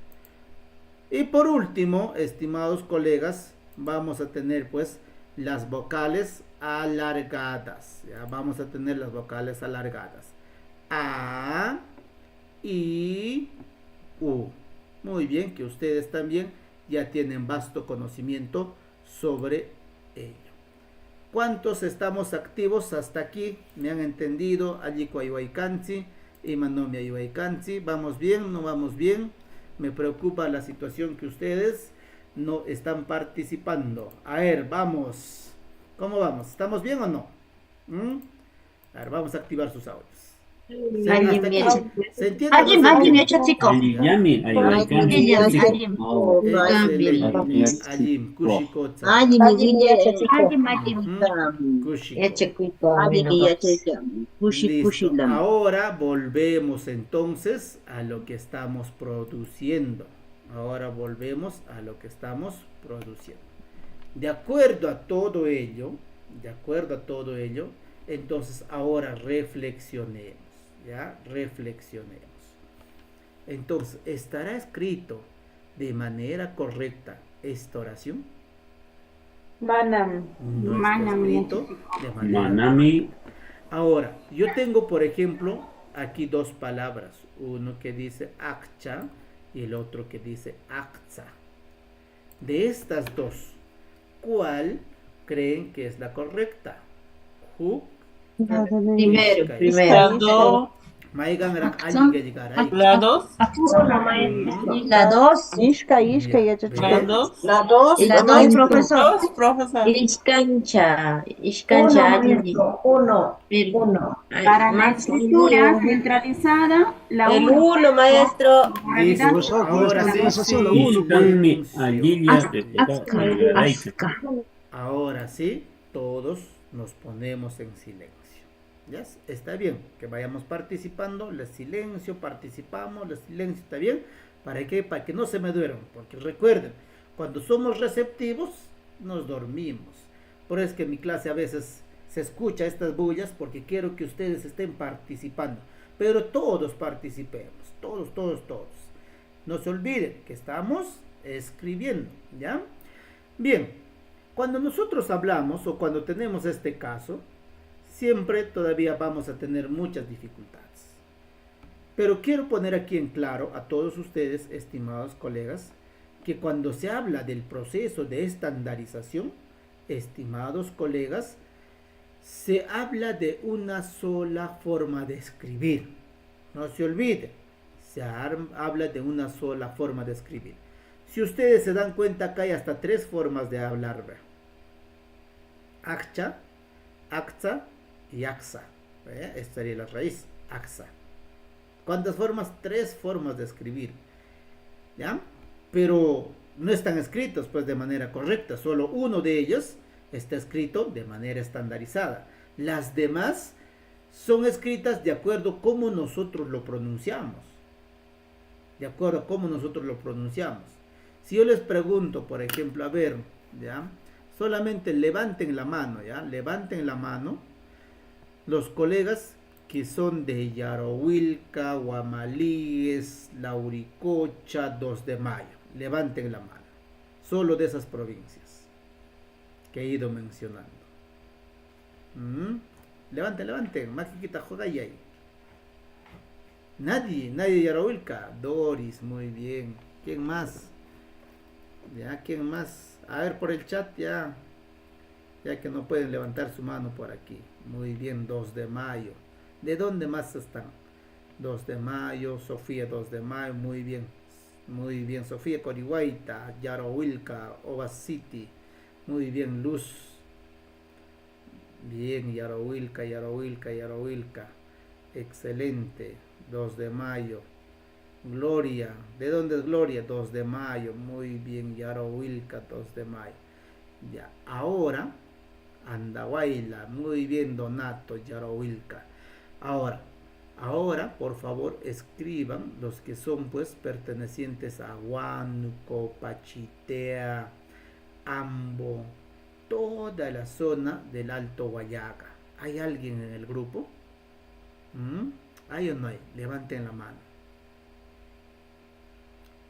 Y por último, estimados colegas, vamos a tener pues las vocales alargadas. ¿Ya? Vamos a tener las vocales alargadas. A, I, U. Muy bien, que ustedes también ya tienen vasto conocimiento sobre ello. ¿Cuántos estamos activos hasta aquí? ¿Me han entendido? Allí Cuayhuaycansi, Imanomi Ayhuaycansi. ¿Vamos bien? ¿No vamos bien? Me preocupa la situación que ustedes no están participando. A ver, vamos. ¿Cómo vamos? ¿Estamos bien o no? A ver, vamos a activar sus audios. ¿Se entiende? Ahora volvemos entonces a lo que estamos produciendo. De acuerdo a todo ello, entonces ahora reflexionemos. Ya, reflexionemos. Entonces, ¿estará escrito de manera correcta esta oración? Manam. No está escrito de manera correcta. Ahora, yo tengo, por ejemplo, aquí dos palabras. Uno que dice akcha y el otro que dice akza. De estas dos, ¿cuál creen que es la correcta? Primero. Maigan rak allí que llegar ahí. La 2. La 2. Ishka, Ya, La ¿ves? 2. La 2. La 2, profesor. 2, profesor. Ishkancha. Uno. Para la escritura centralizada, la El 1. 1, maestro. Listo, ahora sí, Ishkanmi silencio. allilla de Ahora sí, todos nos ponemos en silencio. ¿Ya? Está bien que vayamos participando, el silencio, participamos, el silencio está bien. ¿Para qué? Para que no se me duerman. Porque recuerden, cuando somos receptivos, nos dormimos. Por eso es que en mi clase a veces se escucha estas bullas porque quiero que ustedes estén participando. Pero todos participemos, todos. No se olviden que estamos escribiendo, ¿ya? Bien, cuando nosotros hablamos o cuando tenemos este caso, siempre todavía vamos a tener muchas dificultades. Pero quiero poner aquí en claro a todos ustedes, estimados colegas, que cuando se habla del proceso de estandarización, estimados colegas, se habla de una sola forma de escribir. No se olviden, se habla de una sola forma de escribir. Si ustedes se dan cuenta, acá hay hasta 3 formas de hablar. Akcha, akza y aksa. Esta sería la raíz, aksa. ¿Cuántas formas? 3 formas de escribir. ¿Ya? Pero no están escritos pues de manera correcta. Solo uno de ellos está escrito de manera estandarizada. Las demás son escritas de acuerdo a cómo nosotros lo pronunciamos. De acuerdo a cómo nosotros lo pronunciamos. Si yo les pregunto, por ejemplo, a ver, ¿ya? Solamente levanten la mano, ¿ya? Levanten la mano los colegas que son de Yarohuilca, Guamalíes, Lauricocha, 2 de Mayo. Levanten la mano. Solo de esas provincias que he ido mencionando. Levanten. Maquiquita, joda ahí. Nadie de Yarohuilca. Doris, muy bien. ¿Quién más? Ya, ¿quién más? A ver por el chat ya que no pueden levantar su mano por aquí. Muy bien, 2 de Mayo. ¿De dónde más están? 2 de Mayo, Sofía 2 de Mayo, muy bien, Sofía Corihuayta, Yarohuilca, Ova City, muy bien, Luz, bien, Yarohuilca, excelente, 2 de Mayo, Gloria, ¿de dónde es Gloria? 2 de Mayo, muy bien, Yarohuilca, 2 de Mayo, ya, ahora, Andahuayla, muy bien, Donato, Yarohuilca. Ahora, por favor, escriban los que son pues pertenecientes a Huánuco, Pachitea, Ambo, toda la zona del Alto Guayaga. ¿Hay alguien en el grupo? ¿Hay o no hay? Levanten la mano.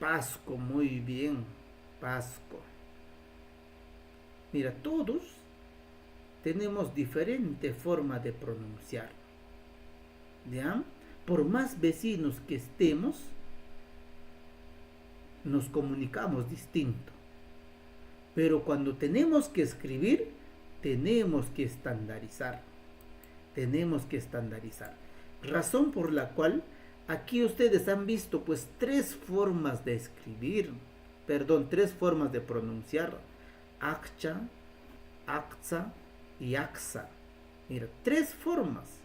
Pasco, muy bien, Pasco. Mira, todos tenemos diferente forma de pronunciar. ¿Ya? Por más vecinos que estemos, nos comunicamos distinto. Pero cuando tenemos que escribir, tenemos que estandarizar. Razón por la cual aquí ustedes han visto pues 3 formas de escribir, 3 formas de pronunciar. Akcha, akza y aksa. Mira, 3 formas.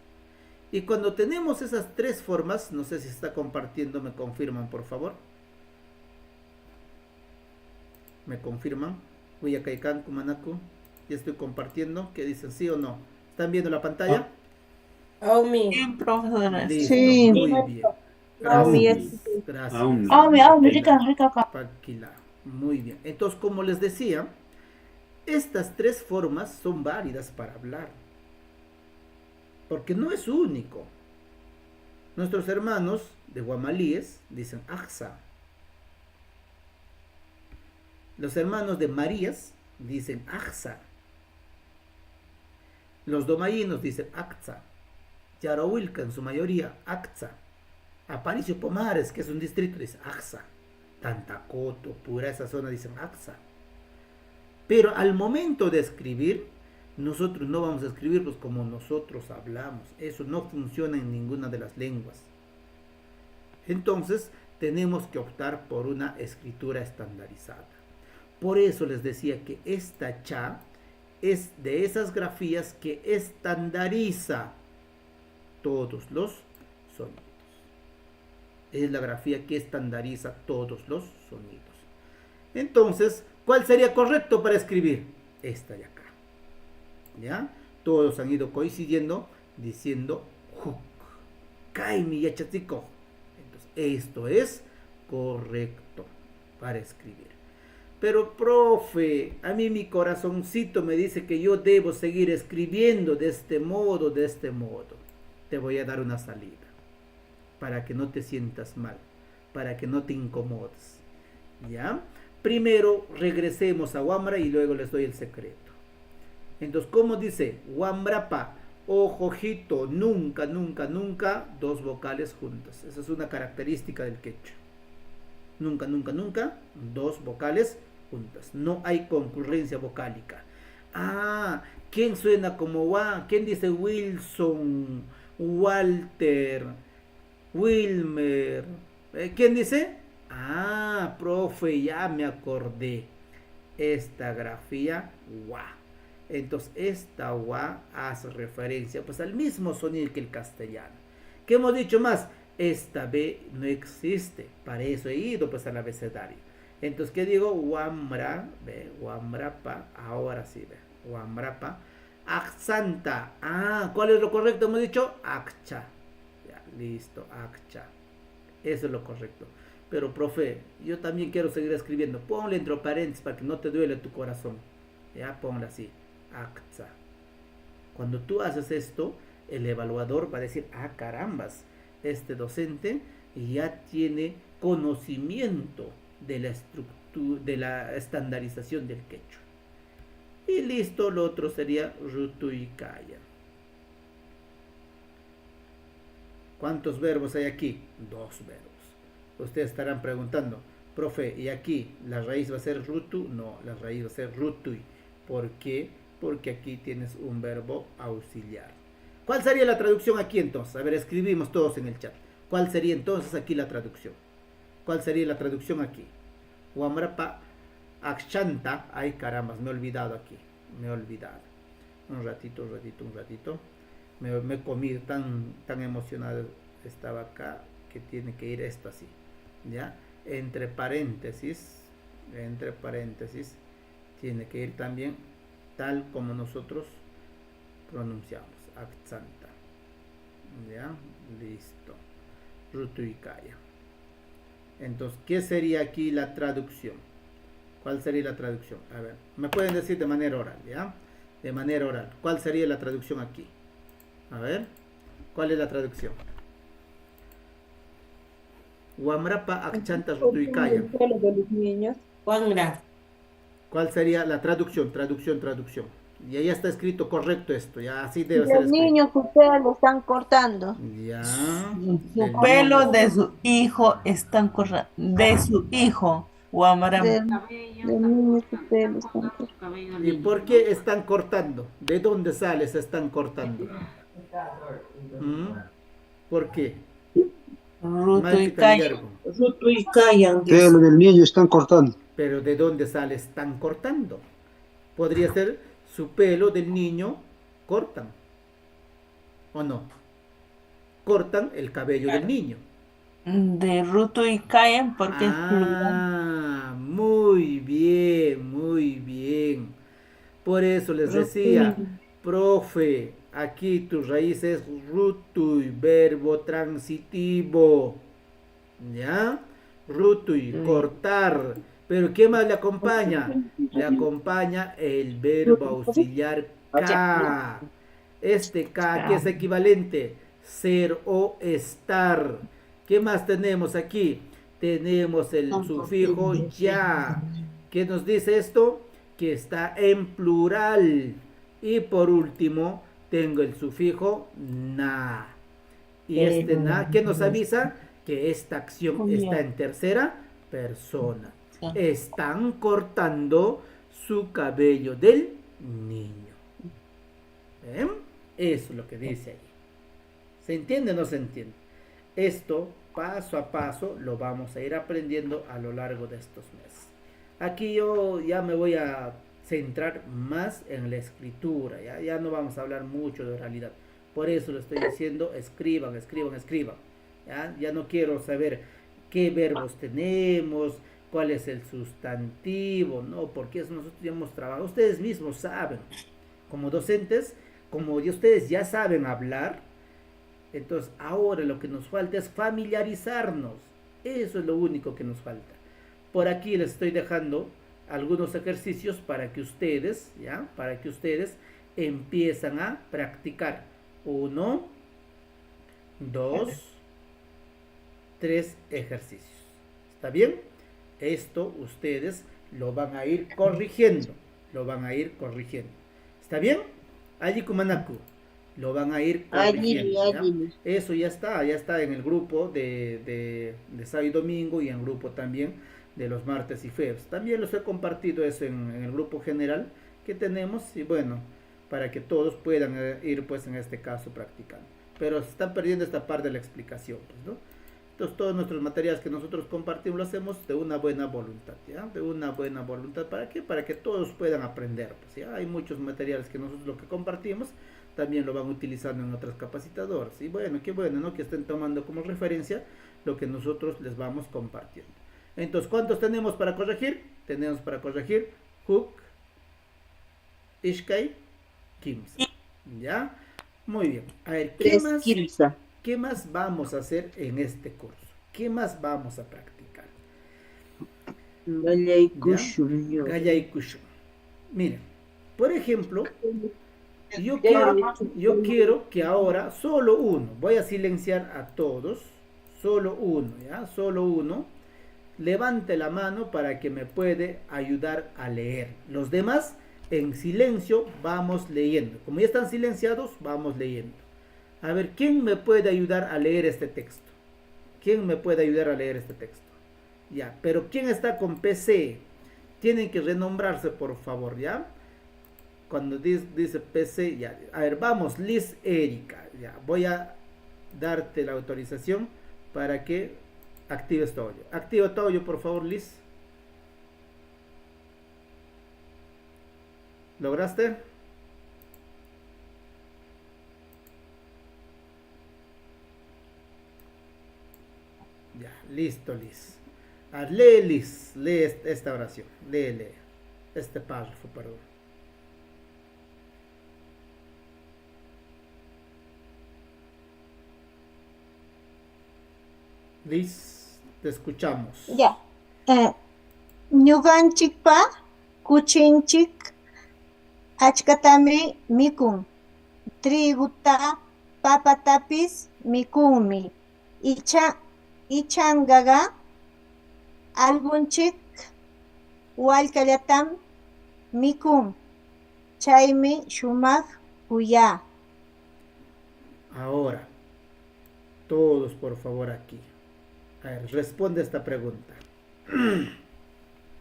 Y cuando tenemos esas 3 formas, no sé si se está compartiendo, me confirman por favor. ¿Me confirman? Huayacaycan, Cumanacu. Ya estoy compartiendo. ¿Qué dicen? ¿Sí o no? ¿Están viendo la pantalla? Aumi. Bien, profesora. Listo, Sí. muy bien. Gracias. Rica. Paquila. Muy bien. Entonces, como les decía, estas 3 formas son válidas para hablar. Porque no es único. Nuestros hermanos de Guamalíes dicen Aksa. Los hermanos de Marías dicen Aksa. Los domayinos dicen Aksa. Yarohuilca en su mayoría, Aksa. Aparicio Pomares, que es un distrito, dice Aksa. Tantacoto, Pura, esa zona dicen Aksa. Pero al momento de escribir, Nosotros no vamos a escribirlos como nosotros hablamos. Eso no funciona en ninguna de las lenguas. Entonces, tenemos que optar por una escritura estandarizada. Por eso les decía que esta cha es de esas grafías que estandariza todos los sonidos. Es la grafía que estandariza todos los sonidos. Entonces, ¿cuál sería correcto para escribir? Esta de acá. ¿Ya? Todos han ido coincidiendo diciendo huk. Kaimi yachatiko. Entonces, esto es correcto para escribir. Pero, profe, a mí mi corazoncito me dice que yo debo seguir escribiendo de este modo, de este modo. Te voy a dar una salida para que no te sientas mal, para que no te incomodes. ¿Ya? Primero regresemos a Wamra y luego les doy el secreto. Entonces, ¿cómo dice? Wamrapa, ojojito, nunca, nunca, nunca, dos vocales juntas. Esa es una característica del quechua. Nunca, nunca, nunca, dos vocales juntas. No hay concurrencia vocálica. Ah, ¿quién suena como wa? ¿Quién dice Wilson, Walter, Wilmer? ¿Quién dice? Ah, profe, ya me acordé. Esta grafía, wa. Entonces, esta wa hace referencia pues al mismo sonido que el castellano. ¿Qué hemos dicho más? Esta B no existe. Para eso he ido pues al abecedario. Entonces, ¿qué digo? Wamra, ve, wamrapa. Ahora sí, ve. Wamrapa. Aksanta. Ah, ¿cuál es lo correcto? Hemos dicho akcha. Ya, listo, akcha. Eso es lo correcto. Pero, profe, yo también quiero seguir escribiendo. Ponle entre paréntesis para que no te duele tu corazón. Ya, ponle así. Akcha. Cuando tú haces esto, el evaluador va a decir, ah, carambas, este docente ya tiene conocimiento de la estructura, de la estandarización del quechua. Y listo, lo otro sería rutu y kaya. ¿Cuántos verbos hay aquí? Dos verbos. Ustedes estarán preguntando, profe, ¿y aquí la raíz va a ser rutu? No, la raíz va a ser rutui. ¿Por qué? Porque aquí tienes un verbo auxiliar. ¿Cuál sería la traducción aquí entonces? A ver, escribimos todos en el chat. ¿Cuál sería entonces aquí la traducción? ¿Cuál sería la traducción aquí? Wamrapa akshanta. Ay, carambas, me he olvidado aquí. Me he olvidado. Un ratito. Me he comido, tan emocionado estaba acá, que tiene que ir esto así. ¿Ya? Entre paréntesis, tiene que ir también tal como nosotros pronunciamos. Akshanta. ¿Ya? Listo. Rutu y kaya. Entonces, ¿qué sería aquí la traducción? ¿Cuál sería la traducción? A ver, me pueden decir de manera oral, ¿ya? De manera oral. ¿Cuál sería la traducción aquí? A ver, ¿cuál es la traducción? Wamrapa akchanta rutu y kaya. ¿Cuál sería la traducción? Traducción. Y ahí está escrito correcto esto, ya así debe ser escrito. Los niños ustedes lo están cortando. Ya. Su pelo de su hijo están cortando. De su hijo. Wamara. Los niños ustedes lo están cortando. ¿Y por qué están cortando? ¿De dónde sale se están cortando? ¿Por qué? Rutu y callan. Rutu y callan. Que lo del niño están cortando. Pero ¿de dónde sale están cortando? Podría ser su pelo del niño cortan. ¿O no? Cortan el cabello del niño. De rutu y callan porque es plural. Muy bien. Por eso les decía, profe, aquí tu raíz es rutui, verbo transitivo. ¿Ya? Rutui, cortar. Pero ¿qué más le acompaña? Le acompaña el verbo auxiliar ka. Este ka, que es equivalente, ser o estar. ¿Qué más tenemos aquí? Tenemos el sufijo ya. ¿Qué nos dice esto? Que está en plural. Y por último, tengo el sufijo na. Y este na, ¿qué nos avisa? Que esta acción está en tercera persona. Están cortando su cabello del niño. ¿Ven? Eso es lo que dice ahí. ¿Se entiende o no se entiende? Esto, paso a paso, lo vamos a ir aprendiendo a lo largo de estos meses. Aquí yo ya me voy a centrar más en la escritura, ya no vamos a hablar mucho de oralidad. Por eso le estoy diciendo, escriban. Ya no quiero saber qué verbos tenemos, cuál es el sustantivo, no, porque eso nosotros ya hemos trabajado. Ustedes mismos saben, como docentes, como ustedes ya saben hablar, entonces ahora lo que nos falta es familiarizarnos. Eso es lo único que nos falta. Por aquí les estoy dejando algunos ejercicios para que ustedes, empiezan a practicar. 1, 2, 3 ejercicios. ¿Está bien? Esto ustedes lo van a ir corrigiendo. ¿Está bien? Allí Kumanaku. Lo van a ir corrigiendo. ¿Ya? Eso ya está en el grupo de sábado y domingo y en el grupo también de los martes y jueves. También los he compartido eso en el grupo general que tenemos y bueno, para que todos puedan ir pues en este caso practicando. Pero se están perdiendo esta parte de la explicación, pues, ¿no? Entonces todos nuestros materiales que nosotros compartimos lo hacemos de una buena voluntad, ¿ya? De una buena voluntad, ¿para qué? Para que todos puedan aprender, pues, ¿ya? Hay muchos materiales que nosotros lo que compartimos también lo van utilizando en otras capacitadoras. Y bueno, qué bueno, ¿no? Que estén tomando como referencia lo que nosotros les vamos compartiendo. Entonces, ¿cuántos tenemos para corregir? Tenemos para corregir Huk, Ishkai, Kimsa. ¿Ya? Muy bien. A ver, ¿qué más vamos a hacer en este curso? ¿Qué más vamos a practicar? Gallaikushu. Miren, por ejemplo, yo quiero que ahora solo uno, voy a silenciar a todos, solo uno, ¿ya? Solo uno, levante la mano para que me puede ayudar a leer. Los demás, en silencio, vamos leyendo. Como ya están silenciados, vamos leyendo. A ver, ¿quién me puede ayudar a leer este texto? Ya, pero ¿quién está con PC? Tienen que renombrarse, por favor, ¿ya? Cuando dice PC, ya. A ver, vamos, Liz Erika. Ya, voy a darte la autorización para que actives tu audio. Activa tu audio, por favor, Liz. ¿Lograste? Ya, listo, Liz. Lee, Liz. Lee esta oración. Lee. Este párrafo, perdón. Liz, te escuchamos. Ya. Ñuqanchikpa kuchinchik achkatami mikun. Triguta, papatapis mikunmi. Ichangaqa algunchik wallkallatam mikun. Chaymi shumaq kuya. Ahora, todos por favor aquí. A ver, responde esta pregunta.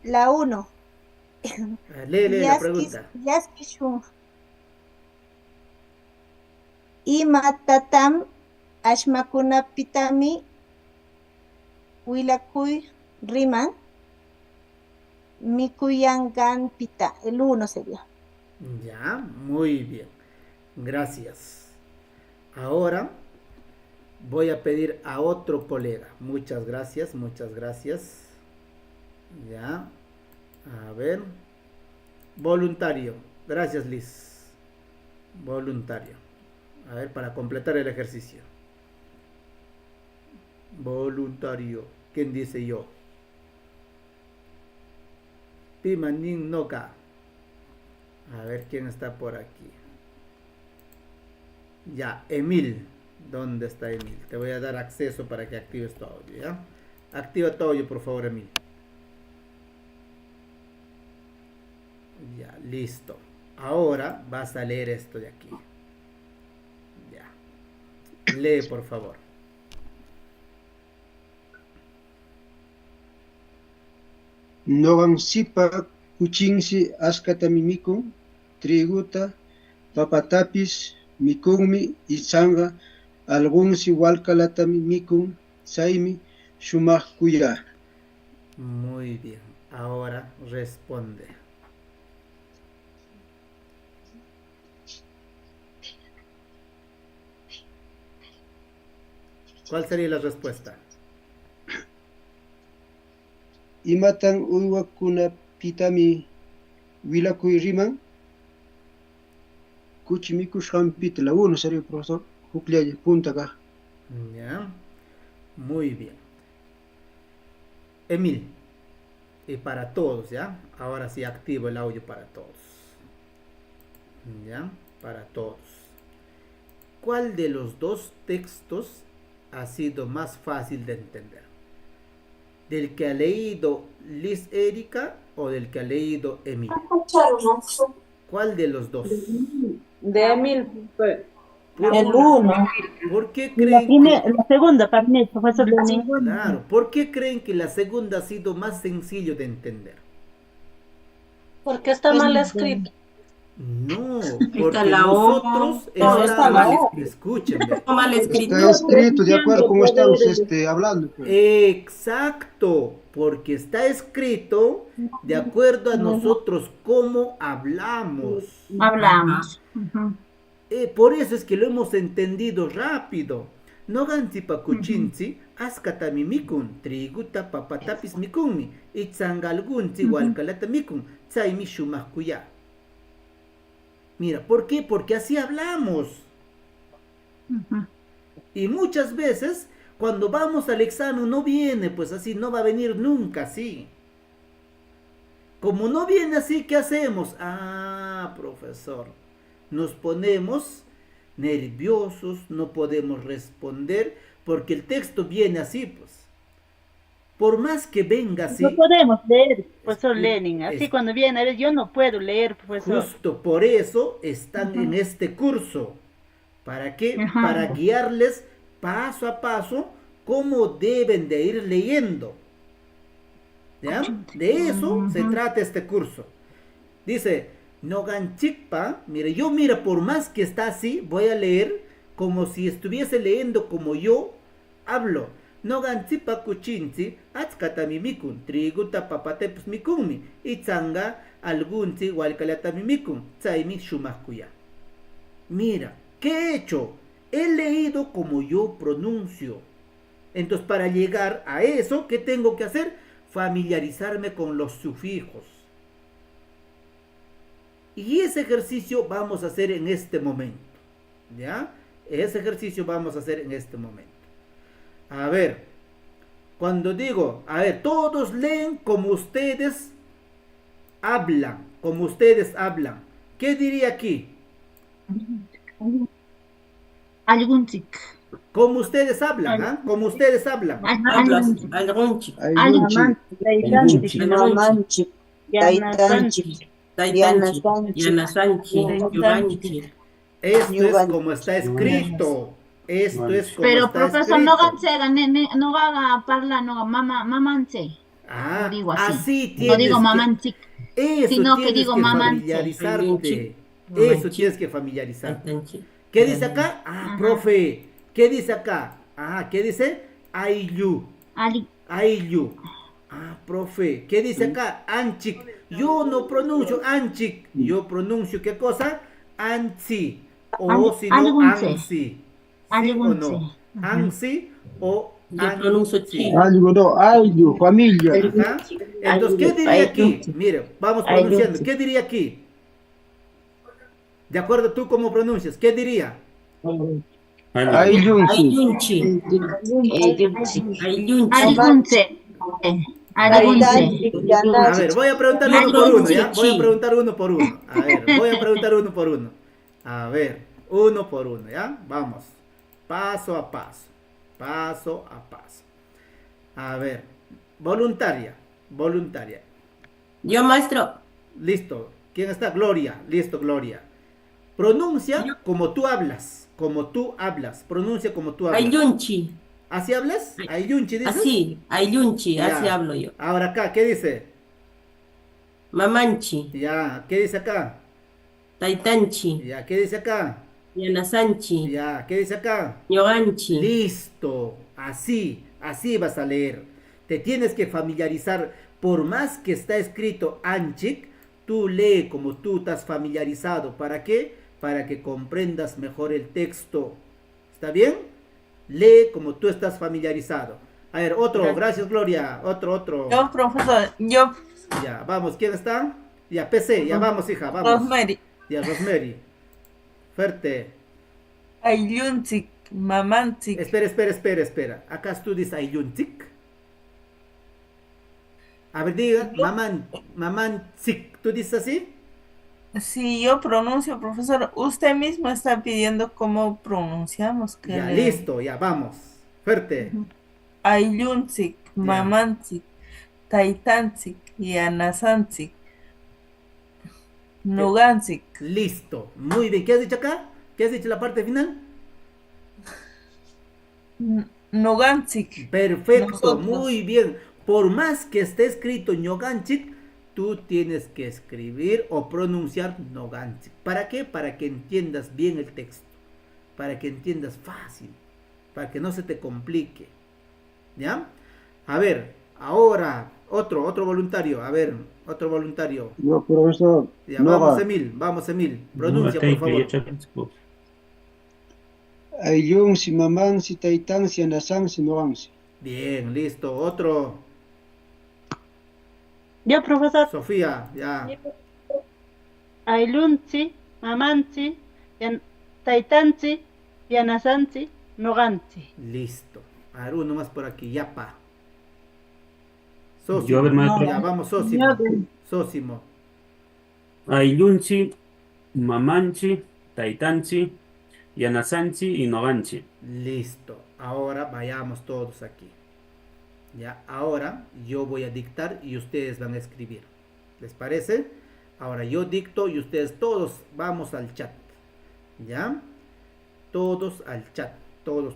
La 1. Lee la pregunta. Imatatam ashmakunapitami wilakuy riman mikuyanganpita. El 1 sería. Ya, muy bien. Gracias. Ahora voy a pedir a otro colega. Muchas gracias. Ya. A ver. Voluntario. Gracias, Liz. Voluntario. A ver, para completar el ejercicio. Voluntario. ¿Quién dice yo? Pimanin Noka. A ver quién está por aquí. Ya, Emil. ¿Dónde está Emil? Te voy a dar acceso para que actives tu audio, ¿ya? Activa tu audio, por favor, Emil. Ya, listo. Ahora vas a leer esto de aquí. Ya. Lee, por favor. Noqanchikpa kuchinshi achkatami mikun. Triguta, papatapis mikunmi itzanga algunsi walkalatami mikun chaymi shumaq kuya. Muy bien. Ahora responde. ¿Cuál sería la respuesta? Imatan uywakunapitami wilakuy riman. Kuchimikushqanpita la uno sería, profesor. Juclaya, punta acá. Ya. Muy bien. Emil. Y para todos, ¿ya? Ahora sí activo el audio para todos. ¿Ya? Para todos. ¿Cuál de los dos textos ha sido más fácil de entender? ¿Del que ha leído Liz Erika o del que ha leído Emil? ¿Cuál de los dos? De Emil. El uno. ¿Por qué creen La segunda, profesor Lenin. Claro, ¿por qué creen que la segunda ha sido más sencillo de entender? Porque está mal escrito. No, porque la nosotros O. Está mal. Escúchenme. Mal escrito. Está escrito de acuerdo como estamos hablando. Pues. Exacto, porque está escrito de acuerdo a nosotros cómo hablamos. Hablamos. Por eso es que lo hemos entendido rápido. No gantipa kuchinzi, askatami mikun, triguta papatapis mikunmi, itzangalgunzi walkalata mikun, tsaymi shumaq kuya. Mira, ¿por qué? Porque así hablamos. Y muchas veces, cuando vamos al examen, no viene, pues así, no va a venir nunca así. Como no viene así, ¿qué hacemos? Ah, profesor, nos ponemos nerviosos, no podemos responder, porque el texto viene así, pues. Por más que venga así. No podemos leer, profesor Lenin. Así cuando viene a ver, yo no puedo leer, profesor. Justo por eso están en este curso. ¿Para qué? Para guiarles paso a paso cómo deben de ir leyendo. ¿Ya? De eso se trata este curso. Dice, Noganchikpa, mire, yo mira, por más que está así, voy a leer como si estuviese leyendo como yo hablo. Noganchipa kuchinchi, atskatami mikun, triguta papatepus mikunmi, itzanga algunchi walkalatami mikun, tsaymi shumaq kuya. Mira, ¿qué he hecho? He leído como yo pronuncio. Entonces, para llegar a eso, ¿qué tengo que hacer? Familiarizarme con los sufijos. Y ese ejercicio vamos a hacer en este momento. ¿Ya? Ese ejercicio vamos a hacer en este momento. A ver, cuando digo, a ver, todos leen como ustedes hablan, como ustedes hablan. ¿Qué diría aquí? Algunchik. Como ustedes hablan, ¿ah? Como ustedes hablan. Algunchik. Mamanchik. Taitanchik. Yanasanchi. Yubanchi. Esto es como está escrito. Esto es como Pero está profesor, escrito. no haga parla, no mamanche. Ah, Digo así. así No tienes digo que- mamanchik, Eso sino que tienes digo que mamanche. familiarizarte. Mamanchi. Eso tienes que familiarizarte. Taitanchi. ¿Qué dice acá? Ah, Ajá. profe. ¿Qué dice acá? Ah, ¿qué dice? Ayllu. Ayllu. Ah, profe. ¿Qué dice acá? Anchik. Yo no pronuncio anchik. Yo pronuncio ¿qué cosa? Ansi. O si no, Algunce. ansi. ¿Sí o Algunce. no? Ansi o Yo pronuncio ansi. chi. Algo, no, algo, familia. Ajá. Entonces, ¿qué diría aquí? Mire, vamos pronunciando. ¿Qué diría aquí? De acuerdo, tú cómo pronuncias. ¿Qué diría? Ayunchi. Algunce. A ver, voy a preguntar uno por uno, ¿ya? Voy a preguntar uno por uno. A ver, voy a preguntar uno por uno. A ver, uno por uno, ¿ya? Vamos. Paso a paso. Paso a paso. A ver, voluntaria. Voluntaria. Yo, maestro. Listo. ¿Quién está? Gloria. Listo, Gloria. Pronuncia como tú hablas. Como tú hablas. Pronuncia como tú hablas. Ayunchi. ¿Así hablas? Ayunchi, dices. Así, Ayunchi, Ya. así hablo yo. Ahora acá, ¿qué dice? Mamanchi. Ya, ¿qué dice acá? Taitanchi. Ya, ¿qué dice acá? Yanasanchi. Ya, ¿qué dice acá? Ñoganchi. Listo, así vas a leer. Te tienes que familiarizar, por más que está escrito Anchik, tú lee como tú estás familiarizado. ¿Para qué? Para que comprendas mejor el texto. ¿Está bien? Lee como tú estás familiarizado. A ver, otro, gracias Gloria, otro. Yo, profesor, yo. Ya, vamos, ¿quién está? Ya, PC, ya vamos, hija, vamos. Rosemary. Ya, Rosemary. Fuerte. Ayllunchik, mamanchik. Espera. Acá tú dices Ayllunchik. A ver, diga, mamanchik. ¿Tú dices así? Si yo pronuncio, profesor, usted mismo está pidiendo cómo pronunciamos. Ya, listo, ya, vamos. Fuerte. Ayllunchik, mamanchik, taitanchik, yanasanchik, noganchik. Listo, muy bien. ¿Qué has dicho acá? ¿Qué has dicho la parte final? Noganchik. Perfecto, Nosotros. muy bien. Por más que esté escrito Ñoganchik, tú tienes que escribir o pronunciar Noganchik. ¿Para qué? Para que entiendas bien el texto. Para que entiendas fácil. Para que no se te complique. ¿Ya? A ver, ahora, otro voluntario. A ver, otro voluntario. Yo, profesor. Ya, vamos Emil. Pronuncia, por favor. Ayllunsi, mamansi, taitansi, anasansi, nogansi. Bien, listo. Otro. Yo, profesor. Sofía, ya. Ayllunsi, mamansi, taitansi, yanasansi, nogansi. Listo. A ver, uno más por aquí, Yapa. Sósimo. Yo, a ver, maestro. Ya, vamos, Sósimo. Ayllunchi, mamanchi, taitanchi, yanasanchi y noganchi. Listo. Ahora vayamos todos aquí. Ya, ahora yo voy a dictar y ustedes van a escribir. ¿Les parece? Ahora yo dicto y ustedes todos vamos al chat. ¿Ya? Todos al chat. Todos.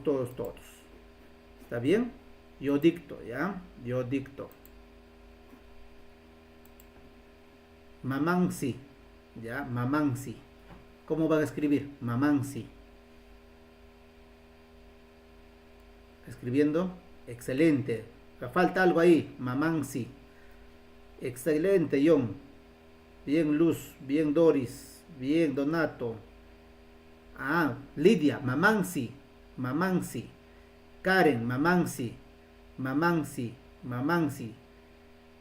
¿Está bien? Yo dicto, ¿ya? Yo dicto. Mamansi. ¿Ya? Mamansi. ¿Cómo van a escribir? Mamansi. Escribiendo. Excelente. Falta algo ahí. Mamansi. Excelente, John. Bien, Luz. Bien, Doris. Bien, Donato. Ah, Lidia. Mamansi. Karen. Mamansi.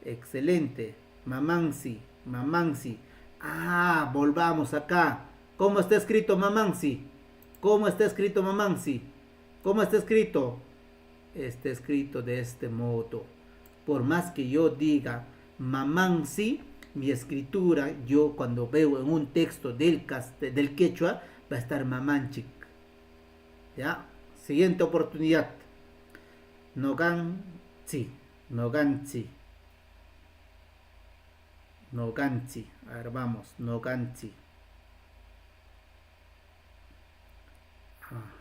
Excelente. Mamansi. Ah, volvamos acá. ¿Cómo está escrito Mamansi? Está escrito de este modo. Por más que yo diga Mamansi, mi escritura, yo cuando veo en un texto del quechua, va a estar Mamanchik. ¿Ya? Siguiente oportunidad. Noganchi. A ver, vamos. Noganchi.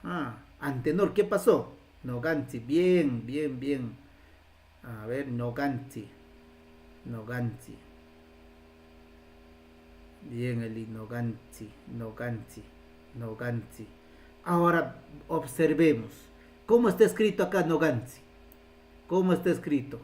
Ajá. Antenor, ¿qué pasó? Noganchi. Bien. A ver, Noganchi. Bien, Eli. Noganchi. Ahora observemos. ¿Cómo está escrito acá Noganchi? ¿Cómo está escrito?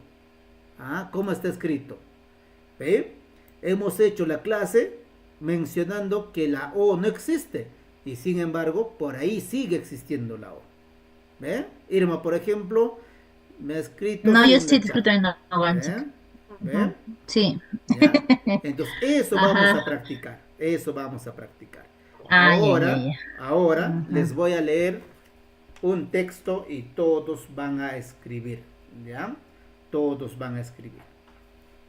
¿Ve? Hemos hecho la clase mencionando que la O no existe. Y sin embargo, por ahí sigue existiendo la O. ¿Ve? Irma, por ejemplo, me ha escrito... No, yo estoy escribiendo en Noganchi. ¿Ve? Sí. ¿Ya? Entonces, eso vamos a practicar. Ahora les voy a leer un texto y todos van a escribir. ¿Ya? Todos van a escribir.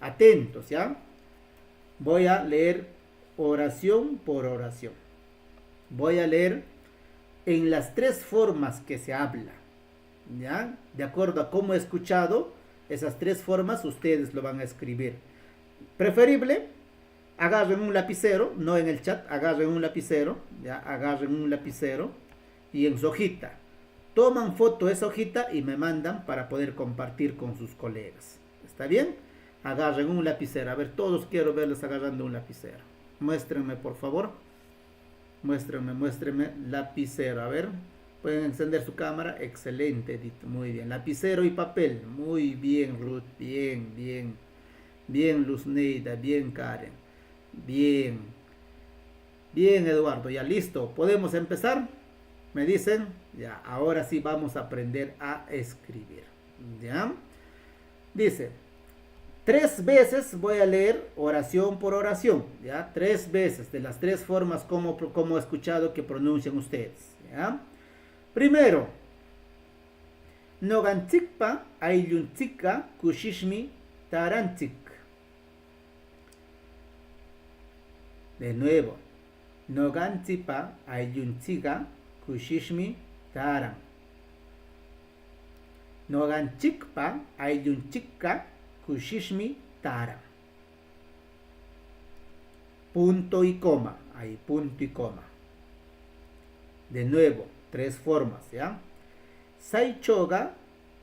Atentos, ¿ya? Voy a leer oración por oración. Voy a leer en las tres formas que se habla. ¿Ya? De acuerdo a cómo he escuchado, esas tres formas ustedes lo van a escribir. Preferible, agarren un lapicero, no en el chat, agarren un lapicero, ¿ya? Agarren un lapicero y en su hojita. Toman foto de esa hojita y me mandan para poder compartir con sus colegas. ¿Está bien? Agarren un lapicero. A ver, todos quiero verles agarrando un lapicero. Muéstrenme, por favor. Muéstrenme lapicero. A ver, pueden encender su cámara. Excelente, Edith. Muy bien. Lapicero y papel. Muy bien, Ruth. Bien, bien. Bien, Luzneida. Bien, Karen. Bien. Bien, Eduardo. Ya listo. ¿Podemos empezar? ¿Me dicen? Ya, ahora sí vamos a aprender a escribir. ¿Ya? Dice, 3 veces voy a leer oración por oración. ¿Ya? 3 veces, de las 3 formas como he escuchado que pronuncian ustedes. ¿Ya? Primero, Noganchikpa ayllunchika kushishmi taranchik. De nuevo, Noganchipa ayllunchika kushishmi taran. Noganchikpa ayllunchika kushishmi taran. Punto y coma. Ahí, punto y coma. De nuevo, 3 formas, ¿ya? Saichoga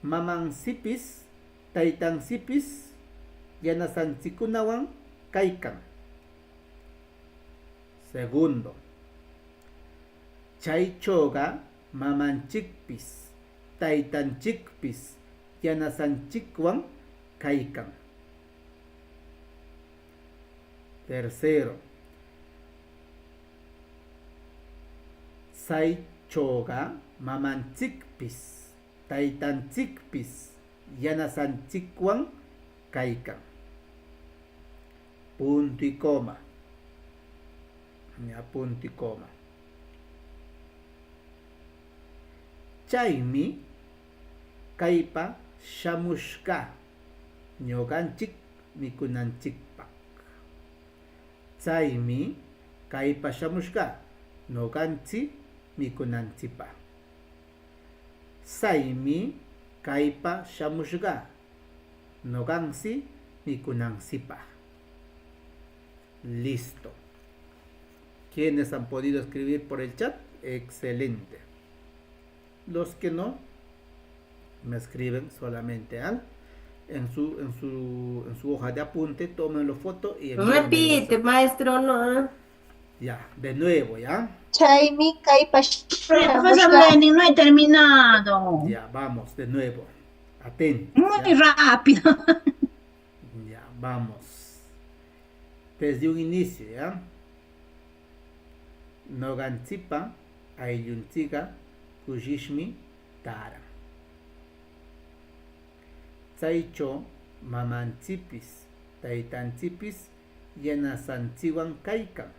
mamansipis taitansipis yanasanchikunawan kaikan. Segundo, Chaychoga mamanchikpis taitanchikpis yanasanchikwan kaikan. Tercero, Saichoga mamanchikpis taitanchikpis yanasanchikwan kaikan. Punto y coma. Ya, punto y coma. Chaymi kaypa shamushka ñoganchik mikunanchikpak. Chaymi kaypa shamushka ñoganchik mikunanchikpak. Saymi kaypa shamushka ñoganchik mikunanchikpak. Listo. ¿Quiénes han podido escribir por el chat? Excelente. Los que no, me escriben solamente en su hoja de apunte, tómenlo foto y Repite, maestro, no. Ya, de nuevo, ¿ya? Chaymi kaypa Profesor Lenin, no he terminado. Ya, vamos, de nuevo. Atentos. Muy rápido. Ya, vamos. Desde un inicio, ¿ya? Noganchipa ayllunchiga kushishmi tara. Chaycho mamanchipis taitanchipis yanasanchiwan kaikan.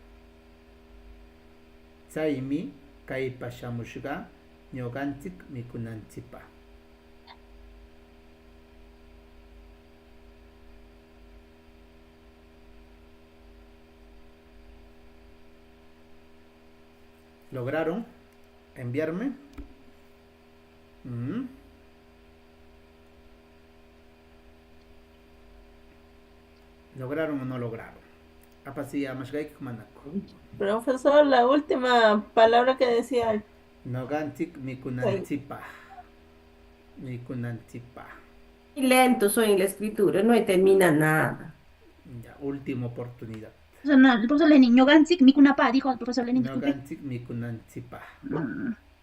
Chaymi kaypa shamushqa ñoqanchik mikunanchikpaq. ¿Lograron enviarme? ¿Lograron o no lograron? Profesor, la última palabra que decía. Noganchik mikunanchikpaq. Mikunanchikpaq. Lento soy en la escritura, no termina nada. Ya, última oportunidad. No, el profesor Lenin, ñoganchik mikunapa, dijo el profesor Lenin. Noganchik mikunanchikpaq.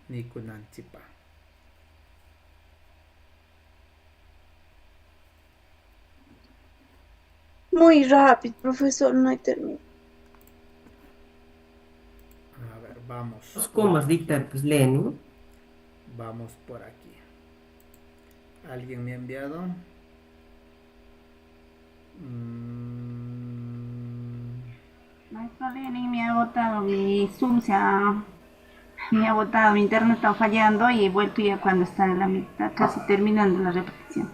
Mikunanchikpaq. Muy rápido, profesor, no he terminado. A ver, vamos. ¿Cómo dictar, pues, Lenin? Vamos por aquí. ¿Alguien me ha enviado? Maestro Lenin, me ha botado mi Zoom, me ha botado, mi internet está fallando y he vuelto ya cuando está en la mitad, casi terminando la repetición.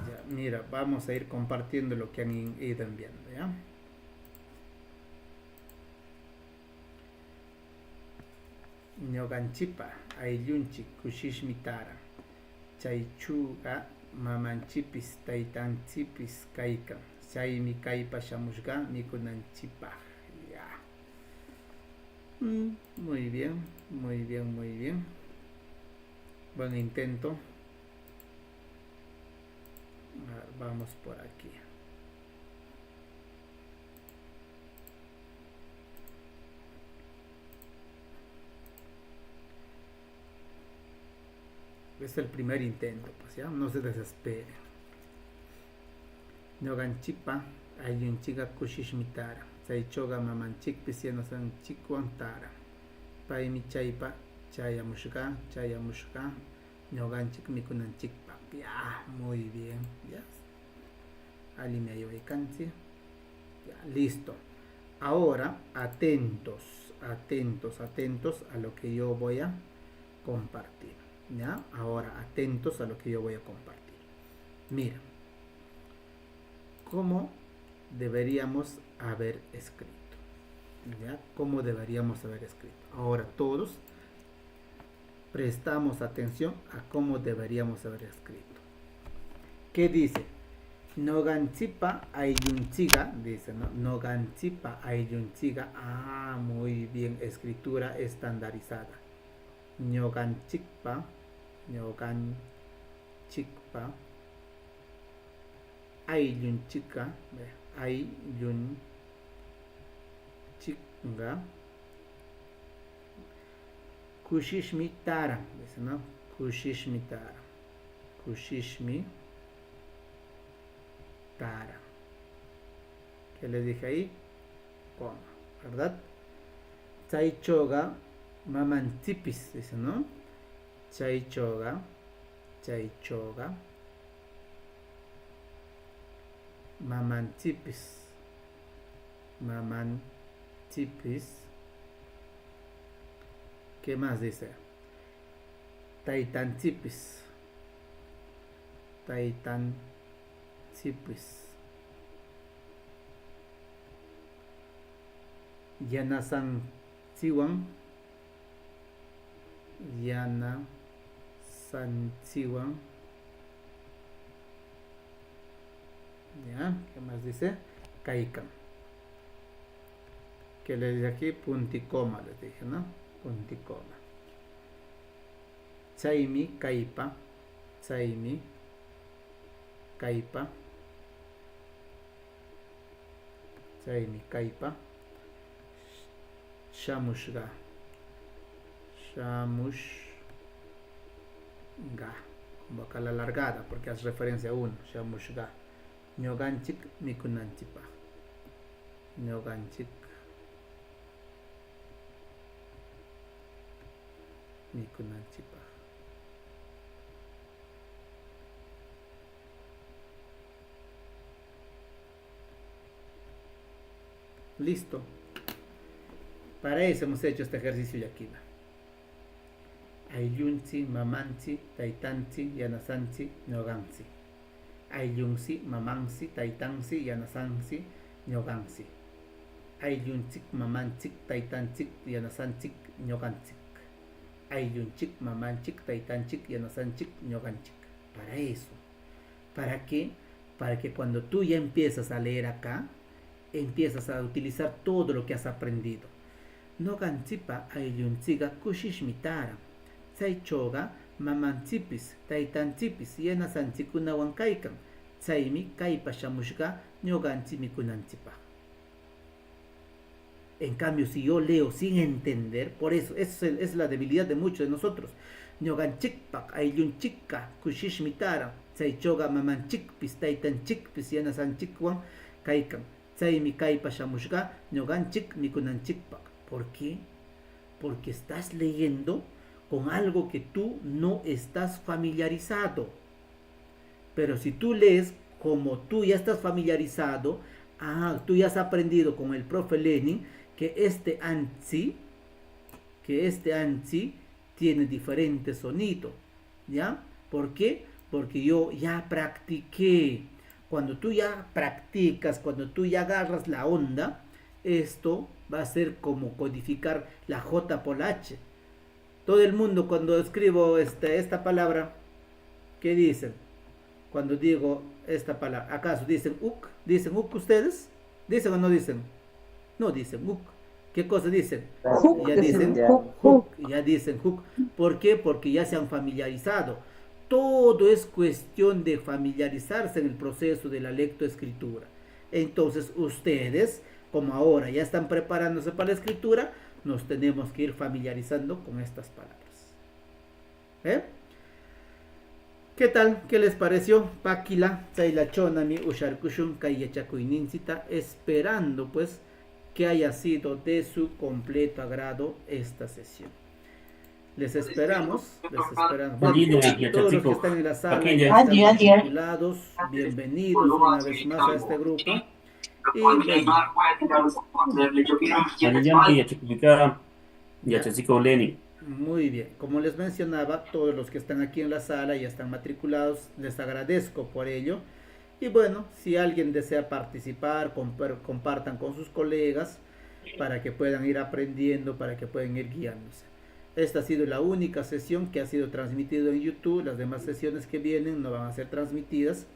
Ya, mira, vamos a ir compartiendo lo que han ido enviando, ¿ya? Ñoganchipa ayllunchik kushishmi tara. Chaychuga mamanchipis taytanchipis kaykan. Chaymi kaypa shamushqa mikunanchikpaq. Ya. Muy bien, muy bien, muy bien. Buen intento. A ver, vamos por aquí. Es el primer intento, pues ya, no se desespere. Noganchipa, ayunchiga kushishmitara. Chaychoga mamanchikpis yanasanchikwan tara. Paymi chaypa chayamushka, ñoganchik mikunanchikpa. Ya, muy bien, ya. Alimeayo canci. Ya, listo. Ahora, atentos a lo que yo voy a compartir. ¿Ya? Ahora, atentos a lo que yo voy a compartir. Mira, ¿cómo deberíamos haber escrito? ¿Ya? ¿Cómo deberíamos haber escrito? Ahora, todos prestamos atención a cómo deberíamos haber escrito. ¿Qué dice? Noganchipa ayunchiga, dice, ¿no? Noganchipa ayunchiga. Ah, muy bien, escritura estandarizada. Noganchikpa ayunchiga, ayunchiga, kushishmitara, dice, ¿no? Kushishmitara. ¿Qué le dije ahí? Coma, ¿verdad? Chaychoga mamanchipis, dice, ¿no? Chaychoga mamanchipis. ¿Qué más dice? Taitanchipis. Yanasan Siwan. Ya, ¿qué más dice? Kaikam. ¿Qué le dije aquí? Punticoma, les dije, ¿no? Punticoma. Chaymi kaipa. Shamushga. Como acá la alargada, porque hace referencia a uno. Shamushga. Ñoganchik mikunanchipa. Ñoganchik mikunanchipa. Listo. Para eso hemos hecho este ejercicio de aquí. Ayunchi, mamanchi, taitanchi, yanasanchi, ñoganchi. Ayunchi, mamanchi, taitanchi, yanasanchi, ñoganchi. Ayunchik, mamanchik, taitanchik, yanasanchik, ñoganchik. Ayunchik, mamanchik, taitanchik, yanasanchik, ñoganchik. Para eso. ¿Para qué? Para que cuando tú ya empiezas a leer acá, empiezas a utilizar todo lo que has aprendido. Noganchipa ayunchiga kushishmitara. Chaychoga mamanchipis, taitanchipis, yanasanchikunawan kaykan. Chaymi kaypa shamushga ñoganchi mikunanchipa. En cambio, si yo leo sin entender, por eso, es la debilidad de muchos de nosotros. Ñoganchikpak ayunchikka kushishmitara. Chaychoga mamanchikpis, taitanchikpis, yanasanchikwan kaykan. Chaymi kaypa shamushga ñoganchik mikunanchikpak. ¿Por qué? Porque estás leyendo con algo que tú no estás familiarizado. Pero si tú lees como tú ya estás familiarizado, tú ya has aprendido con el profe Lenin que este anchi tiene diferente sonido. ¿Ya? ¿Por qué? Porque yo ya practiqué. Cuando tú ya practicas, cuando tú ya agarras la onda, esto va a ser como codificar la J por la H. Todo el mundo cuando escribo esta palabra, ¿qué dicen? Cuando digo esta palabra, ¿acaso dicen uk? ¿Dicen uk ustedes? ¿Dicen o no dicen? No dicen uk. ¿Qué cosa dicen? Ya dicen hook. Ya dicen hook. ¿Por qué? Porque ya se han familiarizado. Todo es cuestión de familiarizarse en el proceso de la lectoescritura. Entonces ustedes, como ahora ya están preparándose para la escritura, nos tenemos que ir familiarizando con estas palabras. ¿Qué tal? ¿Qué les pareció? Paquila, Chailachonami, Usharkushun, Kayachakuynincita, esperando pues que haya sido de su completo agrado esta sesión. Les esperamos. Bueno, todos los que están en la sala y están vinculados, bienvenidos una vez más a este grupo. Y bueno, muy bien, como les mencionaba, todos los que están aquí en la sala ya están matriculados, les agradezco por ello. Y bueno, si alguien desea participar, compartan con sus colegas para que puedan ir aprendiendo, para que puedan ir guiándose. Esta ha sido la única sesión que ha sido transmitida en YouTube. Las demás sesiones que vienen no van a ser transmitidas.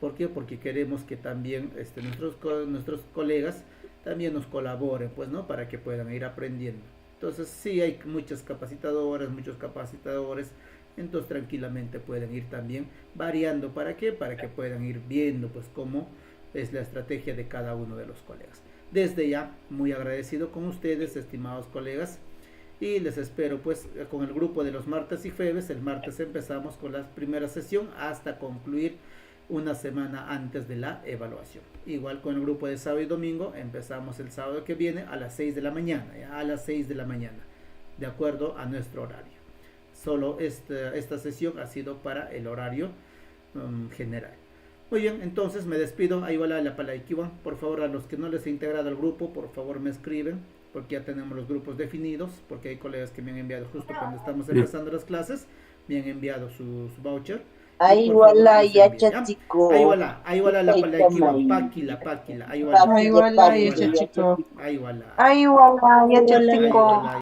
¿Por qué? Porque queremos que también nuestros colegas también nos colaboren, pues, ¿no? Para que puedan ir aprendiendo. Entonces, sí hay muchas capacitadoras, muchos capacitadores. Entonces, tranquilamente pueden ir también variando. ¿Para qué? Para que puedan ir viendo, pues, cómo es la estrategia de cada uno de los colegas. Desde ya, muy agradecido con ustedes, estimados colegas. Y les espero pues con el grupo de los martes y jueves. El martes empezamos con la primera sesión hasta concluir una semana antes de la evaluación. Igual con el grupo de sábado y domingo, empezamos el sábado que viene a las 6 de la mañana, a las 6 de la mañana, de acuerdo a nuestro horario. Solo esta sesión ha sido para el horario general. Muy bien, entonces me despido. Ahí va la palaikiwan. Por favor, a los que no les he integrado al grupo, por favor me escriben, porque ya tenemos los grupos definidos, porque hay colegas que me han enviado justo cuando estamos empezando las clases, me han enviado su voucher. Ahí wala yacha chico. Ahí wala la palaikiwan, Paquila, ahí wala. Ahí wala yacha chico. Ahí wala. Ahí wala yacha chico.